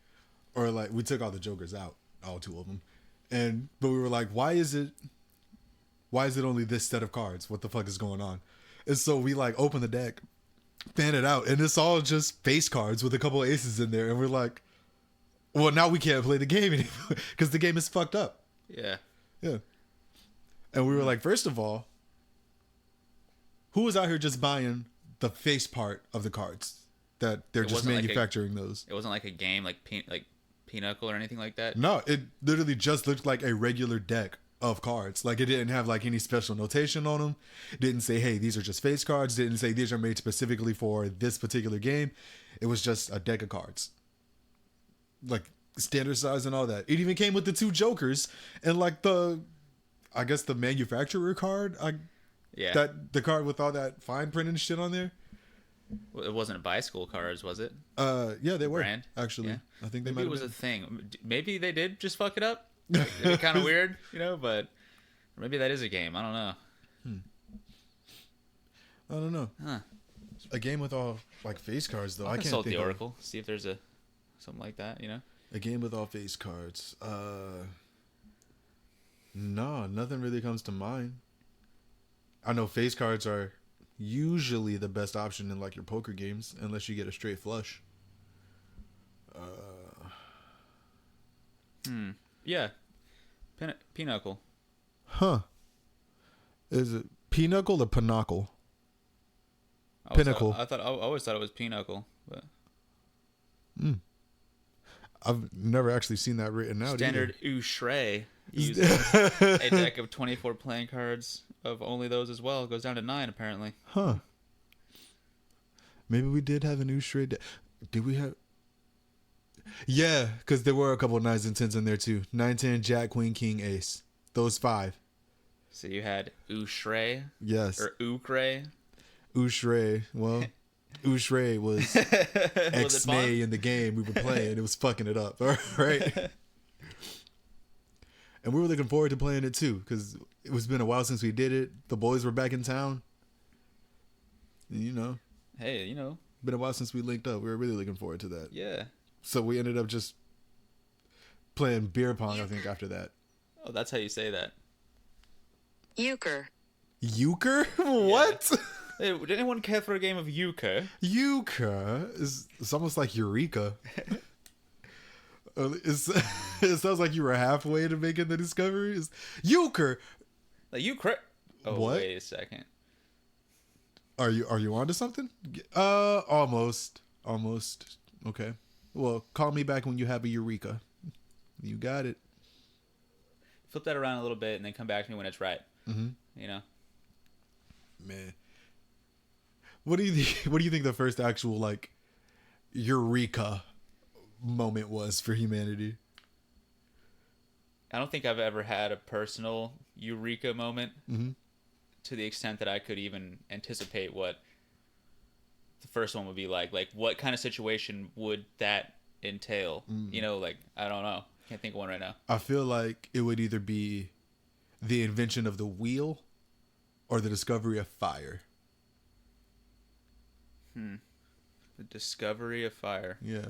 Speaker 3: or like we took all the jokers out, all 2 of them. But we were like, why is it only this set of cards? What the fuck is going on? And so we like open the deck, fan it out, and it's all just face cards with a couple of aces in there. And we're like, well, now we can't play the game anymore because the game is fucked up.
Speaker 2: Yeah.
Speaker 3: Yeah. And we were like, first of all, who was out here just buying the face part of the cards that they're
Speaker 2: It
Speaker 3: just
Speaker 2: wasn't like
Speaker 3: manufacturing those?
Speaker 2: It wasn't like a game like Pinochle or anything like that.
Speaker 3: No, it literally just looked like a regular deck of cards. Like it didn't have like any special notation on them. Didn't say, hey, these are just face cards. Didn't say these are made specifically for this particular game. It was just a deck of cards. Like standard size and all that. It even came with the 2 jokers and like I guess the manufacturer card.
Speaker 2: Yeah.
Speaker 3: That the card with all that fine print and shit on there.
Speaker 2: Well, it wasn't bicycle cards, was it?
Speaker 3: Yeah, they were
Speaker 2: Brand?
Speaker 3: actually.
Speaker 2: Yeah.
Speaker 3: I think they
Speaker 2: Maybe
Speaker 3: might
Speaker 2: it
Speaker 3: have
Speaker 2: was
Speaker 3: been.
Speaker 2: a thing. Maybe they did just fuck it up. Like, it'd be kind of weird, you know, but maybe that is a game. I don't know.
Speaker 3: I don't know.
Speaker 2: Huh.
Speaker 3: A game with all like face cards though.
Speaker 2: I'll
Speaker 3: I can't
Speaker 2: consult
Speaker 3: think
Speaker 2: the
Speaker 3: of
Speaker 2: Oracle, see if there's something like that, you know?
Speaker 3: a game with all face cards. No, nothing really comes to mind. I know face cards are usually the best option in like your poker games, unless you get a straight flush.
Speaker 2: Yeah. Pinochle.
Speaker 3: Huh? Is it Pinochle or Pinochle?
Speaker 2: I always
Speaker 3: Pinnacle.
Speaker 2: I always thought it was Pinochle, but
Speaker 3: I've never actually seen that written out.
Speaker 2: standard Ushre uses a deck of 24 playing cards of only those as well. It goes down to 9 apparently.
Speaker 3: Huh. Maybe we did have a new shred. Did we have? Yeah, because there were a couple of 9s and 10s in there too. 9, 10, Jack, Queen, King, Ace. Those 5.
Speaker 2: So you had Ushre
Speaker 3: Yes.
Speaker 2: or Ukre.
Speaker 3: Ushre. Well, Ushre was
Speaker 2: Was it
Speaker 3: X-May
Speaker 2: fun?
Speaker 3: in the game we were playing. It was fucking it up. All right. And we were looking forward to playing it too, because it was been a while since we did it. The boys were back in town. And, you know,
Speaker 2: Hey, you know,
Speaker 3: been a while since we linked up. We were really looking forward to that.
Speaker 2: yeah.
Speaker 3: So we ended up just playing beer pong, I think, after that.
Speaker 2: Oh, that's how you say that.
Speaker 4: Euchre.
Speaker 3: Euchre? What?
Speaker 2: Hey, did anyone care for a game of euchre?
Speaker 3: Euchre is it's almost like Eureka. It sounds like you were halfway to making the discovery. It's Euchre.
Speaker 2: Like euchre. Oh,
Speaker 3: What?
Speaker 2: wait a second.
Speaker 3: Are you onto something? Almost. Okay. Well, call me back when you have a Eureka. You got it.
Speaker 2: Flip that around a little bit and then come back to me when it's right.
Speaker 3: Mm-hmm.
Speaker 2: You know?
Speaker 3: Man. What do you think the first actual like Eureka moment was for humanity?
Speaker 2: I don't think I've ever had a personal eureka moment to the extent that I could even anticipate what the first one would be like. Like, what kind of situation would that entail? You know, like, I don't know. Can't think of one right now.
Speaker 3: I feel like it would either be the invention of the wheel or the discovery of fire.
Speaker 2: The discovery of fire.
Speaker 3: Yeah.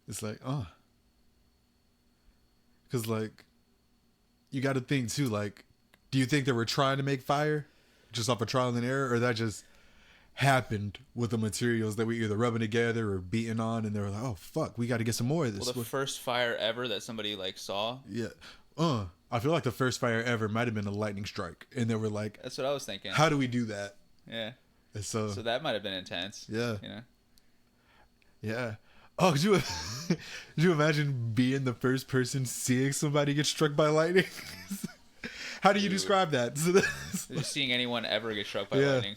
Speaker 3: It's like, because, like, you got to think, too, like, do you think they were trying to make fire just off of trial and error, or that just happened with the materials that we either rubbing together or beating on, and they were like, oh, fuck, we got to get some more of this.
Speaker 2: Well, the first fire ever that somebody, like, saw.
Speaker 3: Yeah. I feel like the first fire ever might have been a lightning strike, and they were like,
Speaker 2: That's what I was thinking.
Speaker 3: how do we do that?
Speaker 2: Yeah.
Speaker 3: And so
Speaker 2: that might have been intense.
Speaker 3: Yeah.
Speaker 2: You know?
Speaker 3: yeah. Oh, could you imagine being the first person seeing somebody get struck by lightning? How do you describe that?
Speaker 2: Just seeing anyone ever get struck by
Speaker 3: Yeah.
Speaker 2: lightning.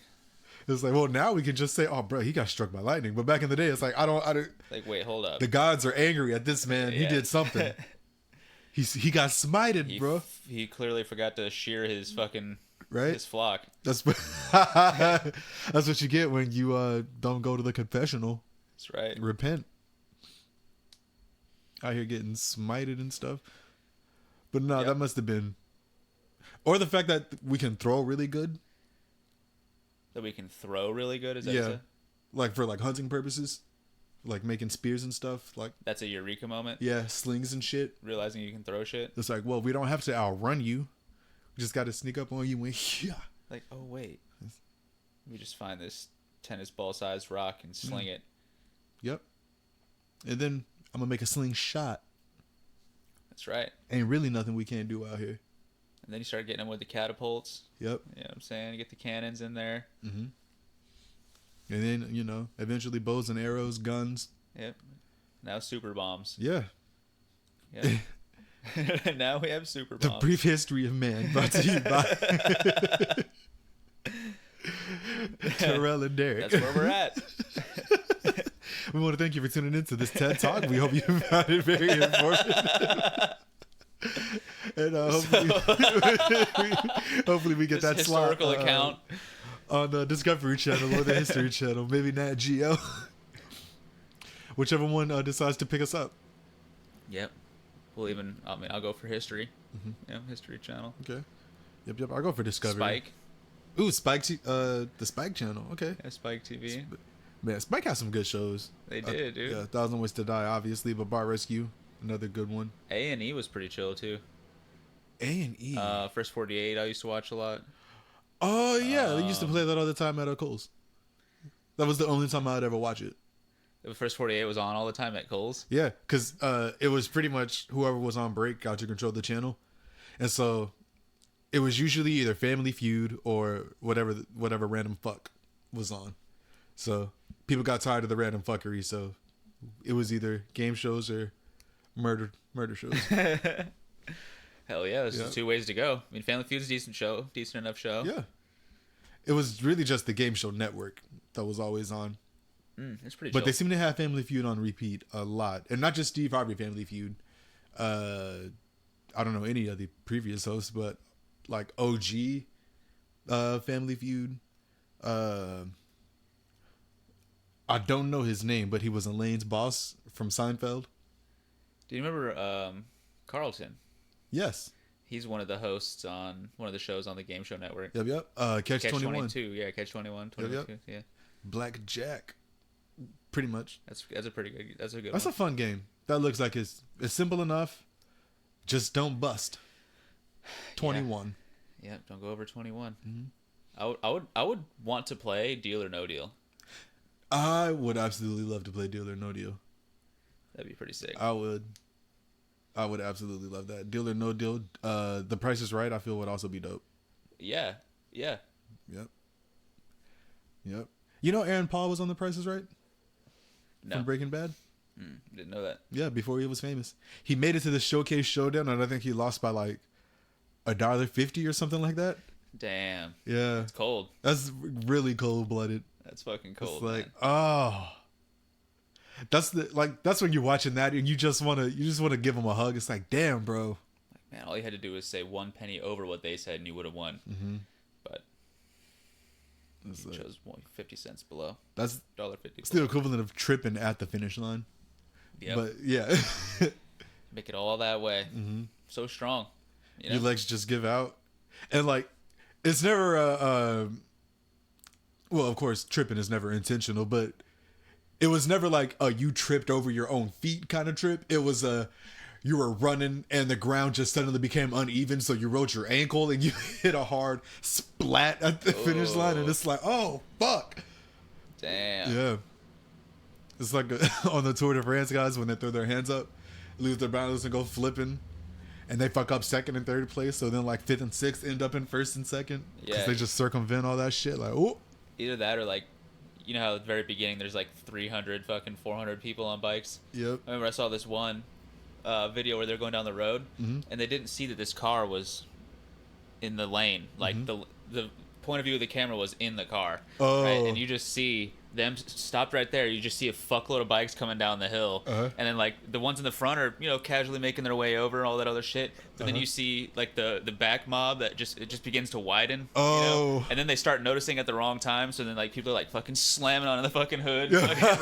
Speaker 3: It's like, well, now we can just say, oh, bro, he got struck by lightning. But back in the day, it's like, I don't.
Speaker 2: Like, wait, hold up.
Speaker 3: The gods are angry at this man. He
Speaker 2: Yeah.
Speaker 3: did something. He got smited, bro.
Speaker 2: He clearly forgot to shear his fucking
Speaker 3: Right?
Speaker 2: his flock.
Speaker 3: That's that's what you get when you don't go to the confessional.
Speaker 2: That's right.
Speaker 3: Repent. Out here getting smited and stuff. But no,
Speaker 2: Yep.
Speaker 3: that must have been. Or the fact that we can throw really good.
Speaker 2: That we can throw really good. Is that
Speaker 3: Yeah. Like for like hunting purposes. Like making spears and stuff. Like,
Speaker 2: that's a eureka moment?
Speaker 3: yeah, slings and shit.
Speaker 2: Realizing you can throw shit?
Speaker 3: It's like, well, we don't have to outrun you. We just got to sneak up on you and yeah.
Speaker 2: Like, oh, wait. We just find this tennis ball-sized rock and sling it.
Speaker 3: Yep. And then I'm going to make a slingshot.
Speaker 2: That's right.
Speaker 3: Ain't really nothing we can't do out here.
Speaker 2: And then you start getting them with the catapults.
Speaker 3: Yep.
Speaker 2: You know what I'm saying? You get the cannons in there.
Speaker 3: Mm-hmm. And then, you know, eventually bows and arrows, guns.
Speaker 2: Yep. Now super bombs.
Speaker 3: Yeah.
Speaker 2: Yep. Now we have super
Speaker 3: The
Speaker 2: bombs.
Speaker 3: brief history of man brought to you by Terrell and Derek.
Speaker 2: That's where we're at.
Speaker 3: We want to thank you for tuning in to this TED Talk. We hope you found it very informative. And hopefully we get
Speaker 2: This
Speaker 3: that slot
Speaker 2: historical account.
Speaker 3: on the Discovery Channel or the History Channel, maybe Nat Geo. Whichever one decides to pick us up.
Speaker 2: Yep. We'll even, I'll go for history. Yeah, History Channel.
Speaker 3: Okay. Yep. I'll go for Discovery.
Speaker 2: Spike.
Speaker 3: Ooh, the Spike Channel. Okay.
Speaker 2: Yeah, Spike TV.
Speaker 3: Man, Spike has some good shows.
Speaker 2: They did, dude.
Speaker 3: Yeah, 1,000 Ways to Die, obviously, but Bar Rescue, another good one.
Speaker 2: A&E was pretty chill, too.
Speaker 3: A&E.
Speaker 2: First 48 I used to watch a lot.
Speaker 3: Oh, yeah. They used to play that all the time at Coles. That was the only time I'd ever watch it.
Speaker 2: The First 48 was on all the time at Kohl's.
Speaker 3: Yeah, because it was pretty much whoever was on break got to control the channel. And so it was usually either Family Feud or whatever random fuck was on. So people got tired of the random fuckery, so it was either game shows or murder shows.
Speaker 2: Hell yeah, there's
Speaker 3: Yeah.
Speaker 2: two ways to go. I mean, Family Feud's a decent enough show.
Speaker 3: Yeah. It was really just the Game Show Network that was always on.
Speaker 2: It's pretty
Speaker 3: But
Speaker 2: chill.
Speaker 3: they seem to have Family Feud on repeat a lot. And not just Steve Harvey Family Feud. I don't know any of the previous hosts, but like OG Family Feud. I don't know his name, but he was Elaine's boss from Seinfeld.
Speaker 2: Do you remember Carlton?
Speaker 3: Yes.
Speaker 2: He's one of the hosts on one of the shows on the Game Show Network.
Speaker 3: Yep. Catch 21.
Speaker 2: 22, yeah, Catch 21, 22, yeah.
Speaker 3: Black Jack. Pretty much.
Speaker 2: That's a pretty good. That's a good
Speaker 3: That's
Speaker 2: one.
Speaker 3: a fun game. That looks like it's simple enough, Just don't bust. 21.
Speaker 2: Yep, don't go over 21. I would want to play Deal or No Deal.
Speaker 3: I would absolutely love to play Deal or No Deal.
Speaker 2: That'd be pretty sick.
Speaker 3: I would absolutely love that. Deal or No Deal. The Price is Right, I feel, would also be dope.
Speaker 2: Yeah.
Speaker 3: Yep. You know Aaron Paul was on The Price is Right?
Speaker 2: No.
Speaker 3: From Breaking Bad?
Speaker 2: Didn't know that.
Speaker 3: Yeah, before he was famous. He made it to the Showcase Showdown, and I think he lost by like $1.50 or something like that.
Speaker 2: Damn.
Speaker 3: Yeah.
Speaker 2: It's cold.
Speaker 3: That's really cold-blooded.
Speaker 2: That's fucking cold.
Speaker 3: It's like,
Speaker 2: man.
Speaker 3: oh. That's when you're watching that and you just want to give him a hug. It's like, damn, bro.
Speaker 2: Man, all you had to do was say 1 penny over what they said and you would have won. Mm-hmm. But
Speaker 3: It's
Speaker 2: you
Speaker 3: like,
Speaker 2: chose 50 cents below.
Speaker 3: that's
Speaker 2: $1.50.
Speaker 3: it's the equivalent of tripping at the finish line.
Speaker 2: Yep.
Speaker 3: But yeah.
Speaker 2: Make it all that way. Mm-hmm. So strong. You know?
Speaker 3: Your legs just give out. And like, it's never well, of course, tripping is never intentional, but it was never like a you tripped over your own feet kind of trip. It was you were running and the ground just suddenly became uneven, so you rolled your ankle and you hit a hard splat at the finish line, and it's like, oh fuck.
Speaker 2: Damn.
Speaker 3: Yeah. It's like on the Tour de France guys when they throw their hands up, lose their balance and go flipping. And they fuck up second and third place, so then like fifth and sixth end up in first and second. Because
Speaker 2: Yeah.
Speaker 3: they just circumvent all that shit. Like, oh.
Speaker 2: Either that or like, you know how at the very beginning there's like 300 fucking 400 people on bikes?
Speaker 3: Yep.
Speaker 2: I remember I saw this one video where they're going down the road and they didn't see that this car was in the lane. Like the point of view of the camera was in the car.
Speaker 3: Oh.
Speaker 2: Right? And you just see them stopped right there. You just see a fuckload of bikes coming down the hill.
Speaker 3: Uh-huh.
Speaker 2: And then like the ones in the front are, you know, casually making their way over and all that other shit. But then you see like the back mob that just begins to widen. You
Speaker 3: Oh.
Speaker 2: know? And then they start noticing at the wrong time. So then like people are like fucking slamming onto the fucking hood, fucking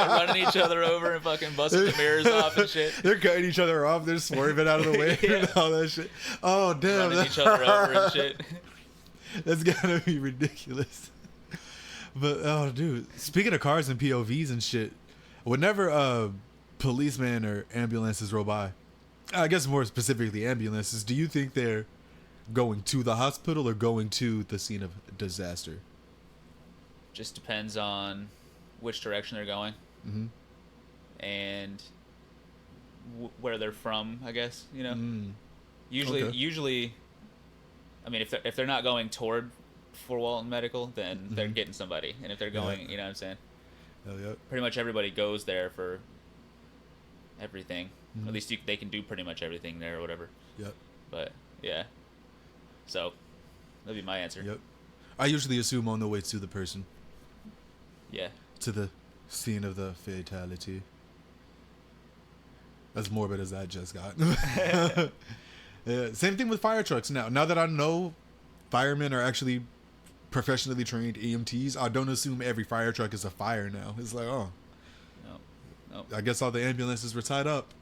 Speaker 2: running each other over and fucking busting the mirrors off and shit.
Speaker 3: They're cutting each other off. They're swerving out of the way and all that shit. Oh, damn.
Speaker 2: Running each other over and shit.
Speaker 3: That's gotta be ridiculous. But, oh, dude. Speaking of cars and POVs and shit, whenever policemen or ambulances roll by, I guess more specifically ambulances, do you think they're going to the hospital or going to the scene of disaster?
Speaker 2: Just depends on which direction they're going and where they're from, I guess, you know. Usually I mean, if they're not going toward Fort Walton Medical, then they're getting somebody. And if they're going, you know what I'm saying?
Speaker 3: Hell yeah.
Speaker 2: Pretty much everybody goes there for everything. At least they can do pretty much everything there or whatever.
Speaker 3: Yep.
Speaker 2: But yeah, so that'd be my answer.
Speaker 3: Yep. I usually assume on the way to the person,
Speaker 2: Yeah.
Speaker 3: to the scene of the fatality. As morbid as that just got. Yeah, same thing with fire trucks now. Now that I know firemen are actually professionally trained EMTs, I don't assume every fire truck is a fire now. It's like, oh,
Speaker 2: No.
Speaker 3: I guess all the ambulances were tied up.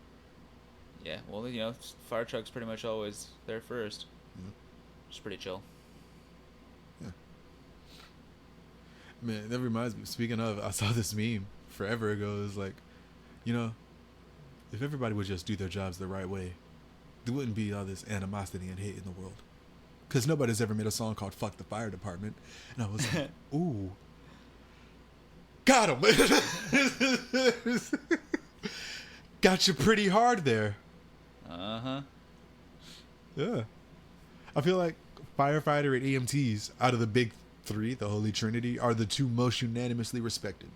Speaker 2: Yeah. Well, you know, fire truck's pretty much always there first. It's pretty chill.
Speaker 3: Man, that reminds me. Speaking of, I saw this meme forever ago. It was like, you know, if everybody would just do their jobs the right way, there wouldn't be all this animosity and hate in the world. Because nobody's ever made a song called Fuck the Fire Department. And I was like, ooh. Got him. Got you pretty hard there.
Speaker 2: Uh-huh.
Speaker 3: Yeah. I feel like firefighter and EMTs, out of the big three, the Holy Trinity, are the two most unanimously respected.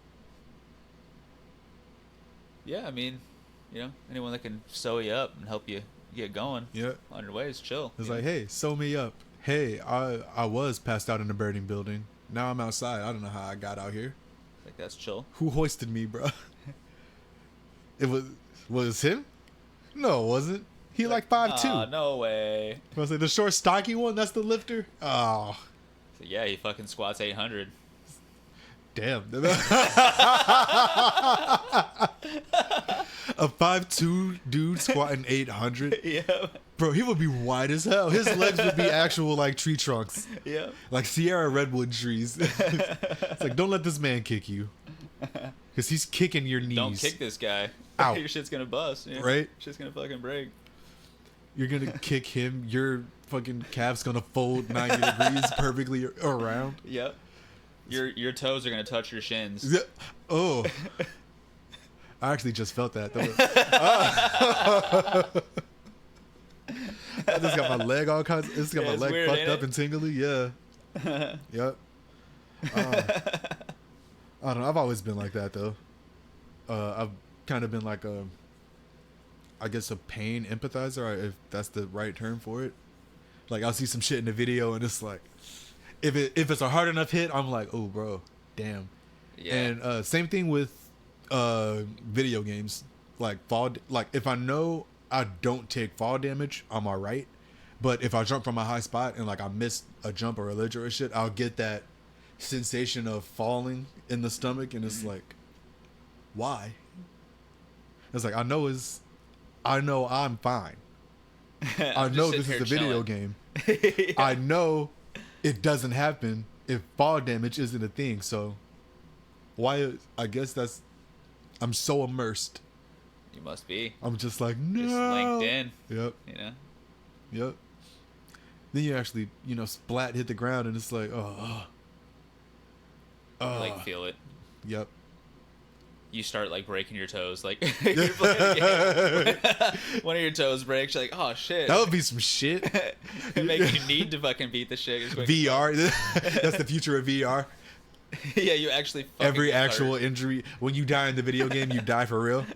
Speaker 2: Yeah, I mean, you know, anyone that can sew you up and help you get going
Speaker 3: Yeah.
Speaker 2: on your way is chill.
Speaker 3: It's
Speaker 2: you
Speaker 3: like,
Speaker 2: know?
Speaker 3: hey, sew me up. Hey, I was passed out in a burning building. Now I'm outside. I don't know how I got out here.
Speaker 2: Like, that's chill.
Speaker 3: Who hoisted me, bro? It was him? No, it wasn't. He like 5'2".
Speaker 2: Ah, no way.
Speaker 3: I was like, the short, stocky one, that's the lifter? Oh,
Speaker 2: So, yeah, he fucking squats 800.
Speaker 3: damn. A 5'2" dude squatting 800?
Speaker 2: Yeah.
Speaker 3: Bro, he would be wide as hell. His legs would be actual, like, tree trunks.
Speaker 2: Yeah.
Speaker 3: Like Sierra Redwood trees. It's like, don't let this man kick you. Because he's kicking your knees.
Speaker 2: Don't kick this guy.
Speaker 3: Ow.
Speaker 2: Your shit's gonna bust. Yeah.
Speaker 3: Right?
Speaker 2: Shit's gonna fucking break.
Speaker 3: You're gonna kick him. Your fucking calf's gonna fold 90 degrees perfectly around.
Speaker 2: Yep. Your toes are gonna touch your shins.
Speaker 3: Yeah. Oh. I actually just felt that. I just got my leg all kinds. It's got
Speaker 2: Yeah,
Speaker 3: my
Speaker 2: it's
Speaker 3: leg
Speaker 2: weird,
Speaker 3: fucked
Speaker 2: ain't
Speaker 3: up
Speaker 2: it?
Speaker 3: and tingly. Yeah. Yep. I don't know. I've always been like that though. I've kind of been like a, I guess a pain empathizer, if that's the right term for it. Like I'll see some shit in the video and it's like, if it's a hard enough hit, I'm like, oh bro, damn.
Speaker 2: Yeah.
Speaker 3: And same thing with video games. Like if I know I don't take fall damage, I'm alright. But if I jump from a high spot and like I miss a jump or a ledge or shit, I'll get that sensation of falling in the stomach, and it's like, why? It's like I know I'm fine. I know this is a video game. I know it doesn't happen if fall damage isn't a thing. So why? I guess I'm so immersed.
Speaker 2: You must be.
Speaker 3: I'm just like, no.
Speaker 2: Just linked in.
Speaker 3: Yep.
Speaker 2: You know.
Speaker 3: Yep. Then you actually, splat, hit the ground, and it's like, oh.
Speaker 2: Like feel it.
Speaker 3: Yep.
Speaker 2: You start like breaking your toes, like you're playing a game. One of your toes breaks. You're like, oh shit.
Speaker 3: That would be some shit.
Speaker 2: It makes you need to fucking beat the shit. As quick as
Speaker 3: VR. That's the future of VR.
Speaker 2: yeah, you actually fucking
Speaker 3: Every
Speaker 2: get
Speaker 3: actual
Speaker 2: hurt.
Speaker 3: injury. When you die in the video game, you die for real.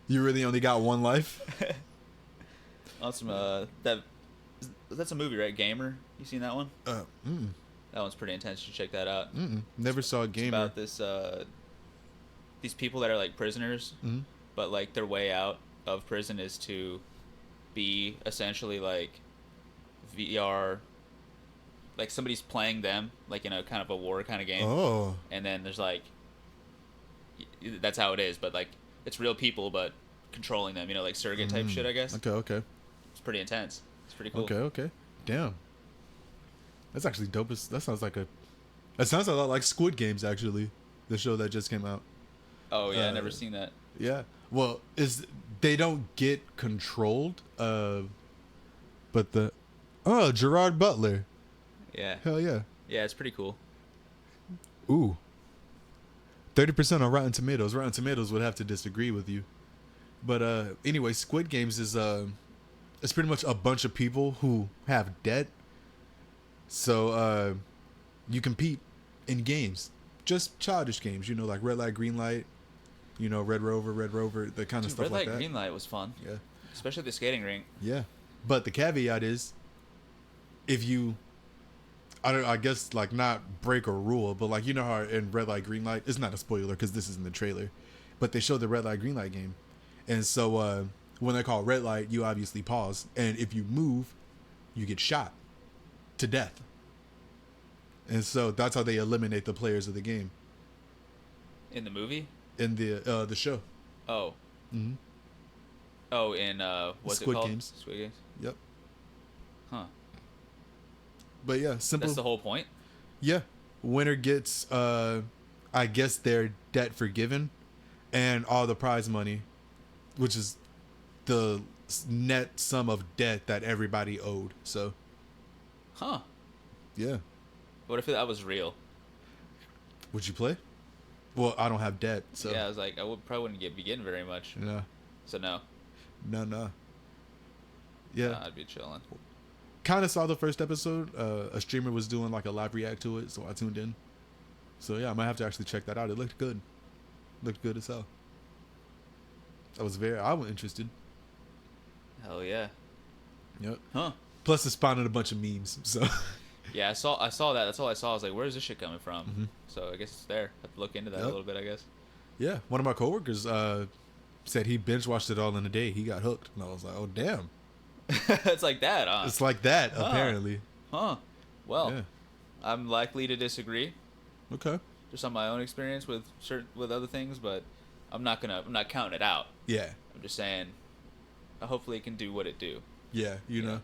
Speaker 3: You really only got one life.
Speaker 2: Awesome. That's a movie, right? Gamer. You seen that one? That one's pretty intense. You should check that out.
Speaker 3: Never saw a
Speaker 2: It's
Speaker 3: gamer.
Speaker 2: about this these people that are like prisoners, but like their way out of prison is to be essentially like VR, like somebody's playing them like in a kind of a war kind of game.
Speaker 3: Oh.
Speaker 2: And then there's like that's how it is, but like it's real people but controlling them, like surrogate type shit, I guess.
Speaker 3: Okay.
Speaker 2: It's pretty intense. It's pretty cool.
Speaker 3: Okay. Damn. That's actually dope. That sounds a lot like Squid Games, actually. The show that just came out.
Speaker 2: Oh yeah, I never seen that.
Speaker 3: Yeah. Well, they don't get controlled, but Gerard Butler.
Speaker 2: Yeah.
Speaker 3: Hell yeah.
Speaker 2: Yeah, it's pretty cool.
Speaker 3: Ooh. 30% on Rotten Tomatoes. Rotten Tomatoes would have to disagree with you. But anyway, Squid Games is it's pretty much a bunch of people who have debt. So you compete in games. Just childish games, like red light, green light, red rover, the kind of
Speaker 2: Dude,
Speaker 3: stuff
Speaker 2: red
Speaker 3: like
Speaker 2: light,
Speaker 3: that.
Speaker 2: green light was fun.
Speaker 3: Yeah.
Speaker 2: Especially the skating rink.
Speaker 3: Yeah. But the caveat is, if you, I guess like not break a rule, but like how in red light, green light, it's not a spoiler because this is in the trailer, but they show the red light, green light game. And so when they call red light, you obviously pause. And if you move, you get shot to death. And so that's how they eliminate the players of the game.
Speaker 2: In the movie?
Speaker 3: In the show.
Speaker 2: Oh.
Speaker 3: Mm-hmm.
Speaker 2: Oh, in what's
Speaker 3: Squid
Speaker 2: it called?
Speaker 3: Games.
Speaker 2: Squid Games.
Speaker 3: Yep.
Speaker 2: Huh.
Speaker 3: But yeah, simple.
Speaker 2: That's the whole point.
Speaker 3: Yeah. Winner gets, I guess, their debt forgiven and all the prize money, which is the net sum of debt that everybody owed. So,
Speaker 2: Huh.
Speaker 3: yeah.
Speaker 2: What if that was real?
Speaker 3: Would you play? Well, I don't have debt, so.
Speaker 2: Yeah, I was like, probably wouldn't be getting very much.
Speaker 3: No.
Speaker 2: So no.
Speaker 3: No. Yeah.
Speaker 2: Nah, I'd be chilling.
Speaker 3: Kind of saw the first episode. A streamer was doing like a live react to it, so I tuned in. So yeah, I might have to actually check that out. It looked good. Looked good as hell. I was interested.
Speaker 2: Hell yeah.
Speaker 3: Yep.
Speaker 2: Huh.
Speaker 3: Plus, it spawned a bunch of memes. So.
Speaker 2: Yeah, I saw that. That's all I saw. I was like, where's this shit coming from?
Speaker 3: Mm-hmm.
Speaker 2: So I guess it's there. I have to look into that a little bit, I guess.
Speaker 3: Yeah, one of my coworkers said he binge watched it all in a day. He got hooked, and I was like, "Oh damn!"
Speaker 2: It's like that, huh?
Speaker 3: It's like that, apparently.
Speaker 2: Huh. Well,
Speaker 3: Yeah.
Speaker 2: I'm likely to disagree,
Speaker 3: Okay.
Speaker 2: just on my own experience with other things, but I'm not counting it out.
Speaker 3: Yeah.
Speaker 2: I'm just saying, hopefully it can do what it do.
Speaker 3: Yeah. You know,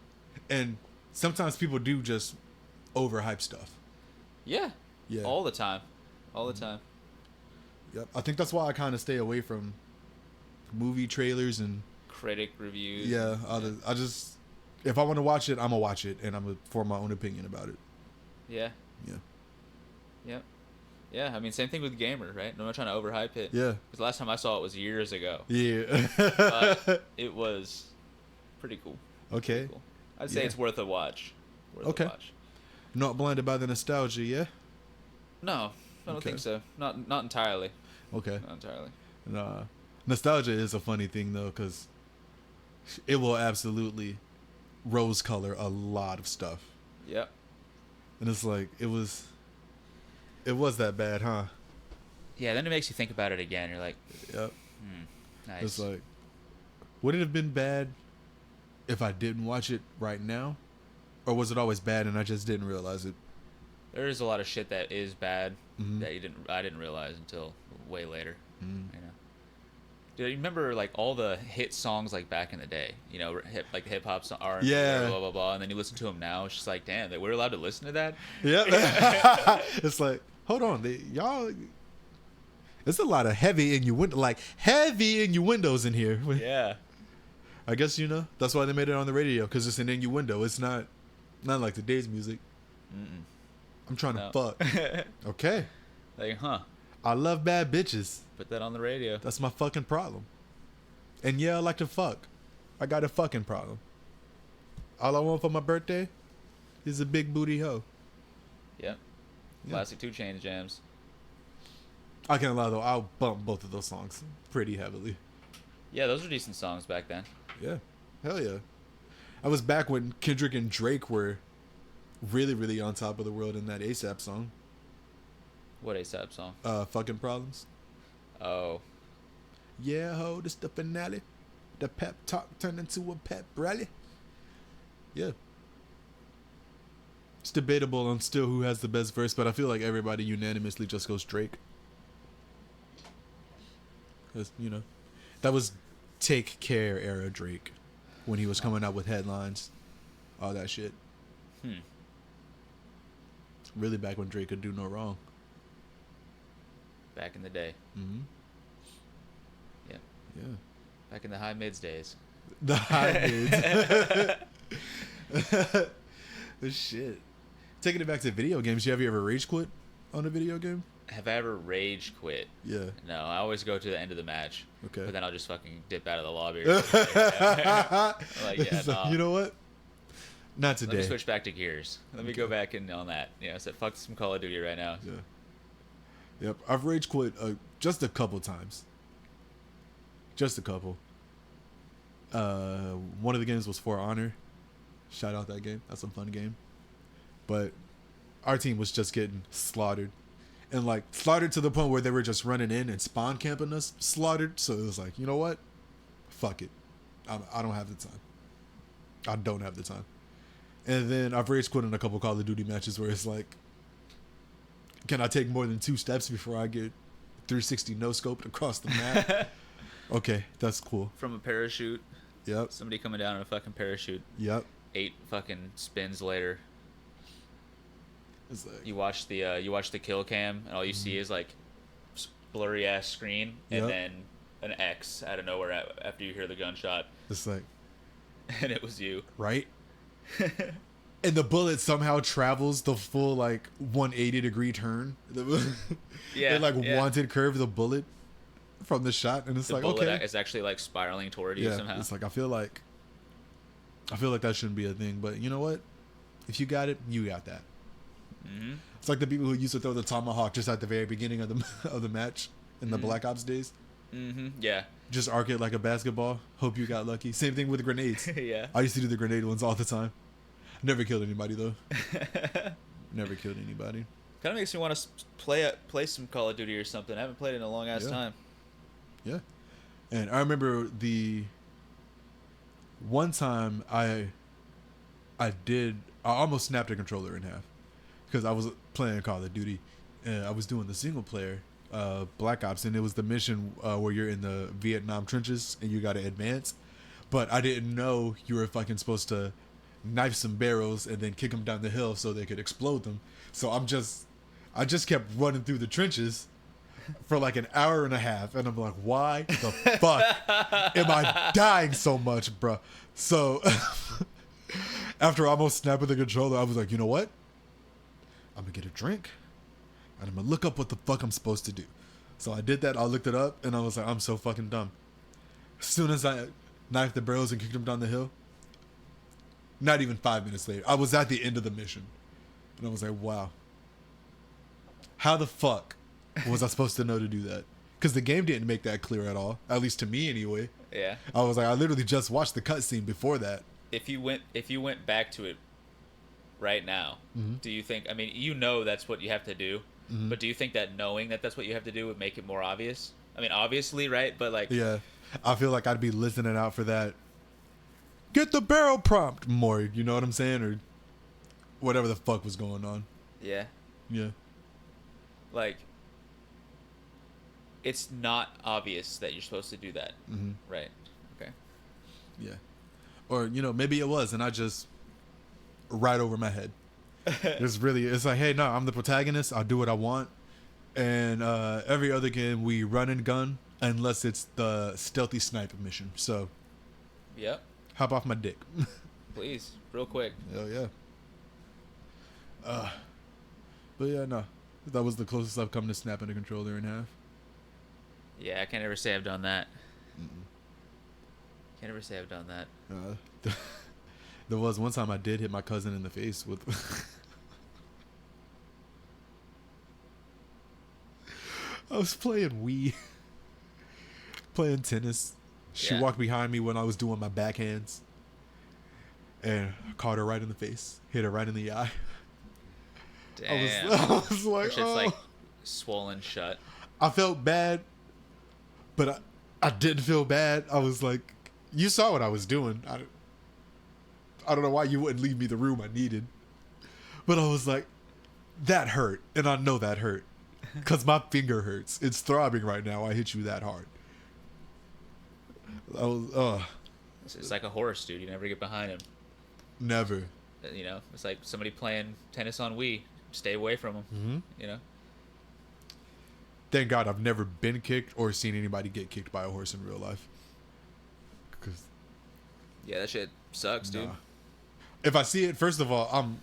Speaker 3: and sometimes people do just overhype stuff.
Speaker 2: Yeah.
Speaker 3: Yeah.
Speaker 2: All the time. All the time.
Speaker 3: Yep. I think that's why I kind of stay away from movie trailers and
Speaker 2: Critic reviews.
Speaker 3: yeah. if I want to watch it, I'm gonna watch it, and I'm gonna form my own opinion about it.
Speaker 2: Yeah.
Speaker 3: Yeah.
Speaker 2: Yep. Yeah, I mean, same thing with Gamer, right? I'm not trying to overhype it.
Speaker 3: Yeah.
Speaker 2: Because last time I saw it was years ago.
Speaker 3: Yeah.
Speaker 2: But it was pretty cool.
Speaker 3: Okay.
Speaker 2: Pretty cool. I'd say
Speaker 3: Yeah.
Speaker 2: it's worth a watch.
Speaker 3: Okay. Not blinded by the nostalgia, yeah?
Speaker 2: No, I don't
Speaker 3: Okay.
Speaker 2: think so. Not entirely.
Speaker 3: Okay.
Speaker 2: Not entirely.
Speaker 3: Nah. Nostalgia is a funny thing, though, because it will absolutely rose color a lot of stuff.
Speaker 2: Yep.
Speaker 3: And it's like, it was that bad, huh?
Speaker 2: Yeah, then it makes you think about it again. You're like,
Speaker 3: Yep.
Speaker 2: nice.
Speaker 3: It's like, would it have been bad if I didn't watch it right now? Or was it always bad and I just didn't realize it?
Speaker 2: There is a lot of shit that is bad
Speaker 3: Mhm.
Speaker 2: that I didn't realize until way later.
Speaker 3: Mm.
Speaker 2: You know. Dude, you remember like all the hit songs like back in the day? You know, like hip hop song, R&B,
Speaker 3: Yeah.
Speaker 2: blah blah blah, and then you listen to them now. It's just like, damn, we're allowed to listen to that.
Speaker 3: Yep. It's like, hold on, y'all. There's a lot of heavy innuendos in here.
Speaker 2: Yeah.
Speaker 3: I guess that's why they made it on the radio, because it's an innuendo. It's not like today's music.
Speaker 2: Mm-mm.
Speaker 3: I'm trying
Speaker 2: No.
Speaker 3: to fuck. Okay.
Speaker 2: Like, huh?
Speaker 3: I love bad bitches.
Speaker 2: Put that on the radio.
Speaker 3: That's my fucking problem. And yeah, I like to fuck. I got a fucking problem. All I want for my birthday is a big booty hoe.
Speaker 2: Yep.
Speaker 3: Yeah.
Speaker 2: Classic 2 Chainz jams.
Speaker 3: I can't lie though, I'll bump both of those songs pretty heavily.
Speaker 2: Yeah, those were decent songs back then.
Speaker 3: Yeah. Hell yeah. I was back when Kendrick and Drake were really, really on top of the world in that ASAP song.
Speaker 2: What ASAP song?
Speaker 3: Fucking Problems.
Speaker 2: Oh.
Speaker 3: Yeah, ho, this the finale. The pep talk turned into a pep rally. Yeah. It's debatable on still who has the best verse, but I feel like everybody unanimously just goes Drake. Because, that was Take Care era Drake. When he was coming out with headlines. All that shit. Really back when Drake could do no wrong.
Speaker 2: Back in the day.
Speaker 3: Mm-hmm.
Speaker 2: Yeah.
Speaker 3: Yeah.
Speaker 2: Back in the high mids days.
Speaker 3: The high mids. Shit. Taking it back to video games, have you ever rage quit on a video game?
Speaker 2: Have I ever rage quit?
Speaker 3: Yeah.
Speaker 2: No, I always go to the end of the match.
Speaker 3: Okay.
Speaker 2: But then I'll just fucking dip out of the lobby. Or something. Like, yeah,
Speaker 3: So,
Speaker 2: nah.
Speaker 3: you know what? Not
Speaker 2: Let me
Speaker 3: today.
Speaker 2: switch back to Gears. Let me go back in on that. Yeah, I said fuck some Call of Duty right now.
Speaker 3: Yeah. Yep. I've rage quit just a couple times. Just a couple. One of the games was For Honor. Shout out that game. That's a fun game. But our team was just getting slaughtered. And like slaughtered to the point where they were just running in and spawn camping us. Slaughtered. So it was like, you know what? Fuck it. I don't have the time. I don't have the time. And then I've rage quit in a couple Call of Duty matches where it's like, can I take more than 2 steps before I get 360 no scoped across the map? Okay, that's cool.
Speaker 2: From a parachute.
Speaker 3: Yep.
Speaker 2: Somebody coming down in a fucking parachute.
Speaker 3: Yep.
Speaker 2: 8 fucking spins later.
Speaker 3: It's like,
Speaker 2: You watch the kill cam and all you see is like blurry ass screen and
Speaker 3: Yep.
Speaker 2: then an X out of nowhere after you hear the gunshot
Speaker 3: it's like,
Speaker 2: and it was you.
Speaker 3: right? And the bullet somehow travels the full like 180-degree turn.
Speaker 2: Yeah,
Speaker 3: They like
Speaker 2: yeah.
Speaker 3: wanted curve the bullet from the shot, and it's
Speaker 2: The
Speaker 3: like,
Speaker 2: bullet
Speaker 3: okay.
Speaker 2: is actually like spiraling toward you
Speaker 3: Yeah,
Speaker 2: somehow.
Speaker 3: it's like I feel like that shouldn't be a thing, but you know what? If you got it, you got that.
Speaker 2: Mm-hmm.
Speaker 3: It's like the people who used to throw the tomahawk just at the very beginning of the match in the Black Ops days.
Speaker 2: Mm-hmm. Yeah.
Speaker 3: Just arc it like a basketball. Hope you got lucky. Same thing with grenades.
Speaker 2: Yeah.
Speaker 3: I used to do the grenade ones all the time. Never killed anybody though. Never killed anybody.
Speaker 2: Kind of makes me want to play some Call of Duty or something. I haven't played it in a long ass
Speaker 3: Yeah.
Speaker 2: time.
Speaker 3: Yeah. And I remember the one time I almost snapped a controller in half because I was playing Call of Duty and I was doing the single player Black Ops, and it was the mission where you're in the Vietnam trenches and you got to advance, but I didn't know you were fucking supposed to knife some barrels and then kick them down the hill so they could explode them. So I just kept running through the trenches for like an hour and a half, and I'm like, why the fuck am I dying so much, bro? So After almost snapping the controller, I was like, you know what? I'm gonna get a drink, and I'm gonna look up what the fuck I'm supposed to do. So I did that. I looked it up, and I was like, I'm so fucking dumb. As soon as I knifed the barrels and kicked him down the hill, not even 5 minutes later, I was at the end of the mission, and I was like, wow. How the fuck was I supposed to know to do that? Because the game didn't make that clear at all. At least to me, anyway.
Speaker 2: Yeah.
Speaker 3: I was like, I literally just watched the cutscene before that.
Speaker 2: If you went back to it right now, do you think? I mean, you know that's what you have to do, but do you think that knowing that that's what you have to do would make it more obvious? I mean, obviously, right? But like,
Speaker 3: Yeah, I feel like I'd be listening out for that. Get the barrel prompt more. You know what I'm saying, or whatever the fuck was going on.
Speaker 2: yeah,
Speaker 3: Yeah.
Speaker 2: like it's not obvious that you're supposed to do that, right? Okay.
Speaker 3: Yeah. Or, you know, maybe it was, and I just right over my head. It's like, hey, no, I'm the protagonist. I'll do what I want. And every other game, we run and gun, unless it's the stealthy sniper mission. So,
Speaker 2: Yep.
Speaker 3: hop off my dick.
Speaker 2: Please, real quick.
Speaker 3: Hell yeah. But yeah, no. That was the closest I've come to snapping a controller in half.
Speaker 2: Yeah, I can't ever say I've done that. Can't ever say I've done that.
Speaker 3: There was one time I did hit my cousin in the face with... I was playing Wii. Playing tennis. She
Speaker 2: Yeah.
Speaker 3: walked behind me when I was doing my backhands. And I caught her right in the face. Hit her right in the eye.
Speaker 2: Damn.
Speaker 3: I was like,
Speaker 2: It's
Speaker 3: oh.
Speaker 2: like swollen shut.
Speaker 3: I felt bad, but I didn't feel bad. I was like, you saw what I was doing. I don't know why you wouldn't leave me the room I needed. But I was like, that hurt. And I know that hurt. Because my finger hurts. It's throbbing right now. I hit you that hard. I was,
Speaker 2: It's like a horse, dude. You never get behind him.
Speaker 3: never.
Speaker 2: You know, it's like somebody playing tennis on Wii. Stay away from them.
Speaker 3: Mm-hmm.
Speaker 2: You know.
Speaker 3: Thank God I've never been kicked or seen anybody get kicked by a horse in real life. 'Cause
Speaker 2: Yeah, that shit sucks, dude.
Speaker 3: Nah. If I see it, first of all, I'm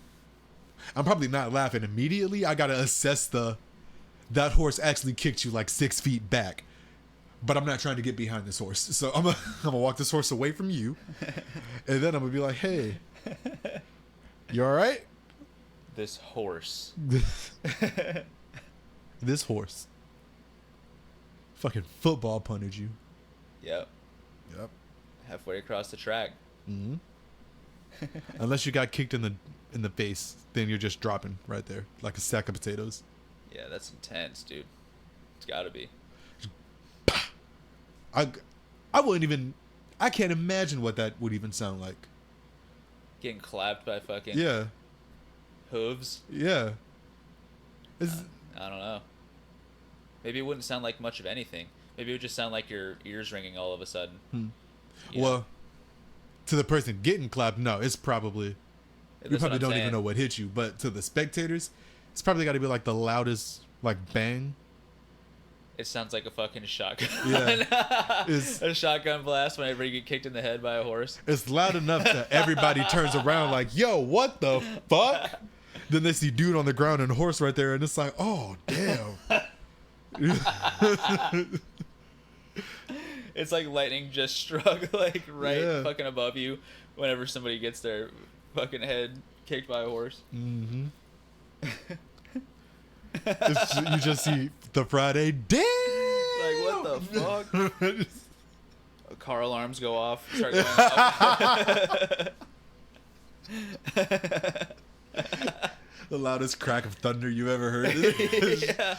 Speaker 3: probably not laughing immediately. I gotta assess that horse actually kicked you like 6 feet back, but I'm not trying to get behind this horse. So I'm gonna walk this horse away from you, and then I'm gonna be like, "Hey, you all right?"
Speaker 2: This horse.
Speaker 3: This horse fucking football punted you.
Speaker 2: Yep.
Speaker 3: Yep.
Speaker 2: Halfway across the track.
Speaker 3: Mm-hmm. Unless you got kicked in the face, then you're just dropping right there like a sack of potatoes.
Speaker 2: Yeah, that's intense, dude. It's gotta be.
Speaker 3: I wouldn't even. I can't imagine what that would even sound like.
Speaker 2: Getting clapped by fucking
Speaker 3: Yeah,
Speaker 2: hooves.
Speaker 3: yeah. It's,
Speaker 2: I don't know. Maybe it wouldn't sound like much of anything. Maybe it would just sound like your ears ringing all of a sudden. Yeah.
Speaker 3: Well, to the person getting clapped, no, it's probably. You
Speaker 2: That's what
Speaker 3: probably
Speaker 2: I'm
Speaker 3: don't
Speaker 2: saying.
Speaker 3: even know what hit you, but to the spectators, it's probably got to be like the loudest, like bang.
Speaker 2: It sounds like a fucking shotgun.
Speaker 3: Yeah. It's-
Speaker 2: A shotgun blast whenever you get kicked in the head by a horse.
Speaker 3: It's loud enough that everybody turns around like, "Yo, what the fuck?" Then they see dude on the ground and a horse right there, and it's like, "Oh, damn."
Speaker 2: It's like lightning just struck like right
Speaker 3: Yeah.
Speaker 2: fucking above you whenever somebody gets their fucking head kicked by a horse.
Speaker 3: Mm-hmm. You just see the Friday. Damn.
Speaker 2: Like, what the fuck? Car alarms go off. Start going off.
Speaker 3: The loudest crack of thunder you ever heard.
Speaker 2: Yeah.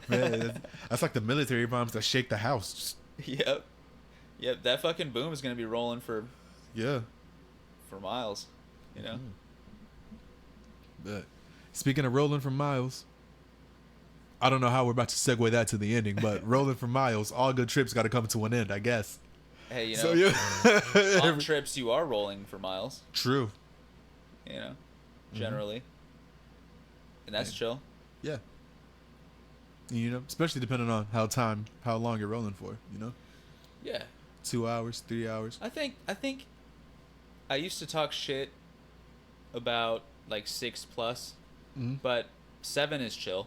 Speaker 3: Man, that's like the military bombs that shake the house.
Speaker 2: Yep. Yep. That fucking boom is gonna be rolling for
Speaker 3: Yeah.
Speaker 2: miles. You know.
Speaker 3: But speaking of rolling for miles, I don't know how we're about to segue that to the ending, but rolling for miles, all good trips got to come to an end, I guess.
Speaker 2: Hey, you know.
Speaker 3: So yeah.
Speaker 2: On trips, you are rolling for miles.
Speaker 3: True.
Speaker 2: You know. Generally. And that's chill.
Speaker 3: Yeah. You know, especially depending on how long you're rolling for, you know?
Speaker 2: Yeah.
Speaker 3: 2 hours, 3 hours.
Speaker 2: I think I used to talk shit about like 6+, but 7 is chill.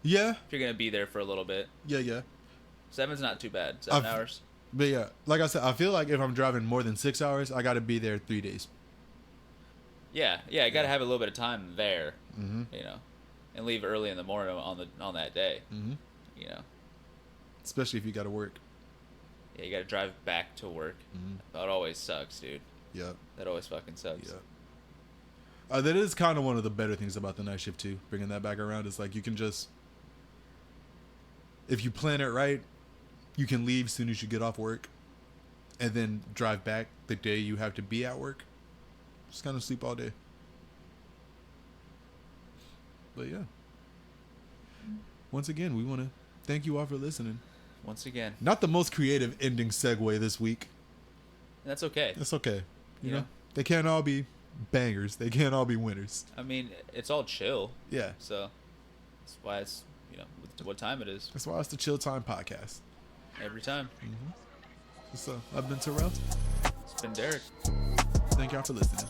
Speaker 3: Yeah,
Speaker 2: If you're gonna be there for a little bit,
Speaker 3: yeah.
Speaker 2: 7's not too bad. 7 hours.
Speaker 3: But yeah, like I said, I feel like if I'm driving more than 6 hours, I got to be there 3 days.
Speaker 2: Yeah. I gotta have a little bit of time there, you know, and leave early in the morning on that day, you know.
Speaker 3: Especially if you got to work.
Speaker 2: Yeah, you gotta drive back to work. That always sucks, dude.
Speaker 3: Yeah.
Speaker 2: That always fucking sucks.
Speaker 3: Yeah. That is kind of one of the better things about the night shift too. Bringing that back around is like you can just, if you plan it right, you can leave as soon as you get off work, and then drive back the day you have to be at work. Just kind of sleep all day. But yeah. Once again, we want to thank you all for listening.
Speaker 2: Once again,
Speaker 3: Not the most creative ending segue this week.
Speaker 2: that's okay.
Speaker 3: That's okay. You
Speaker 2: Yeah.
Speaker 3: know, they can't all be bangers. They can't all be winners.
Speaker 2: I mean, it's all chill,
Speaker 3: Yeah.
Speaker 2: so that's why it's, you know, what time it is
Speaker 3: That's why it's the Chill Time Podcast.
Speaker 2: every time.
Speaker 3: So I've been Terrell.
Speaker 2: It's been Derek.
Speaker 3: Thank y'all for listening.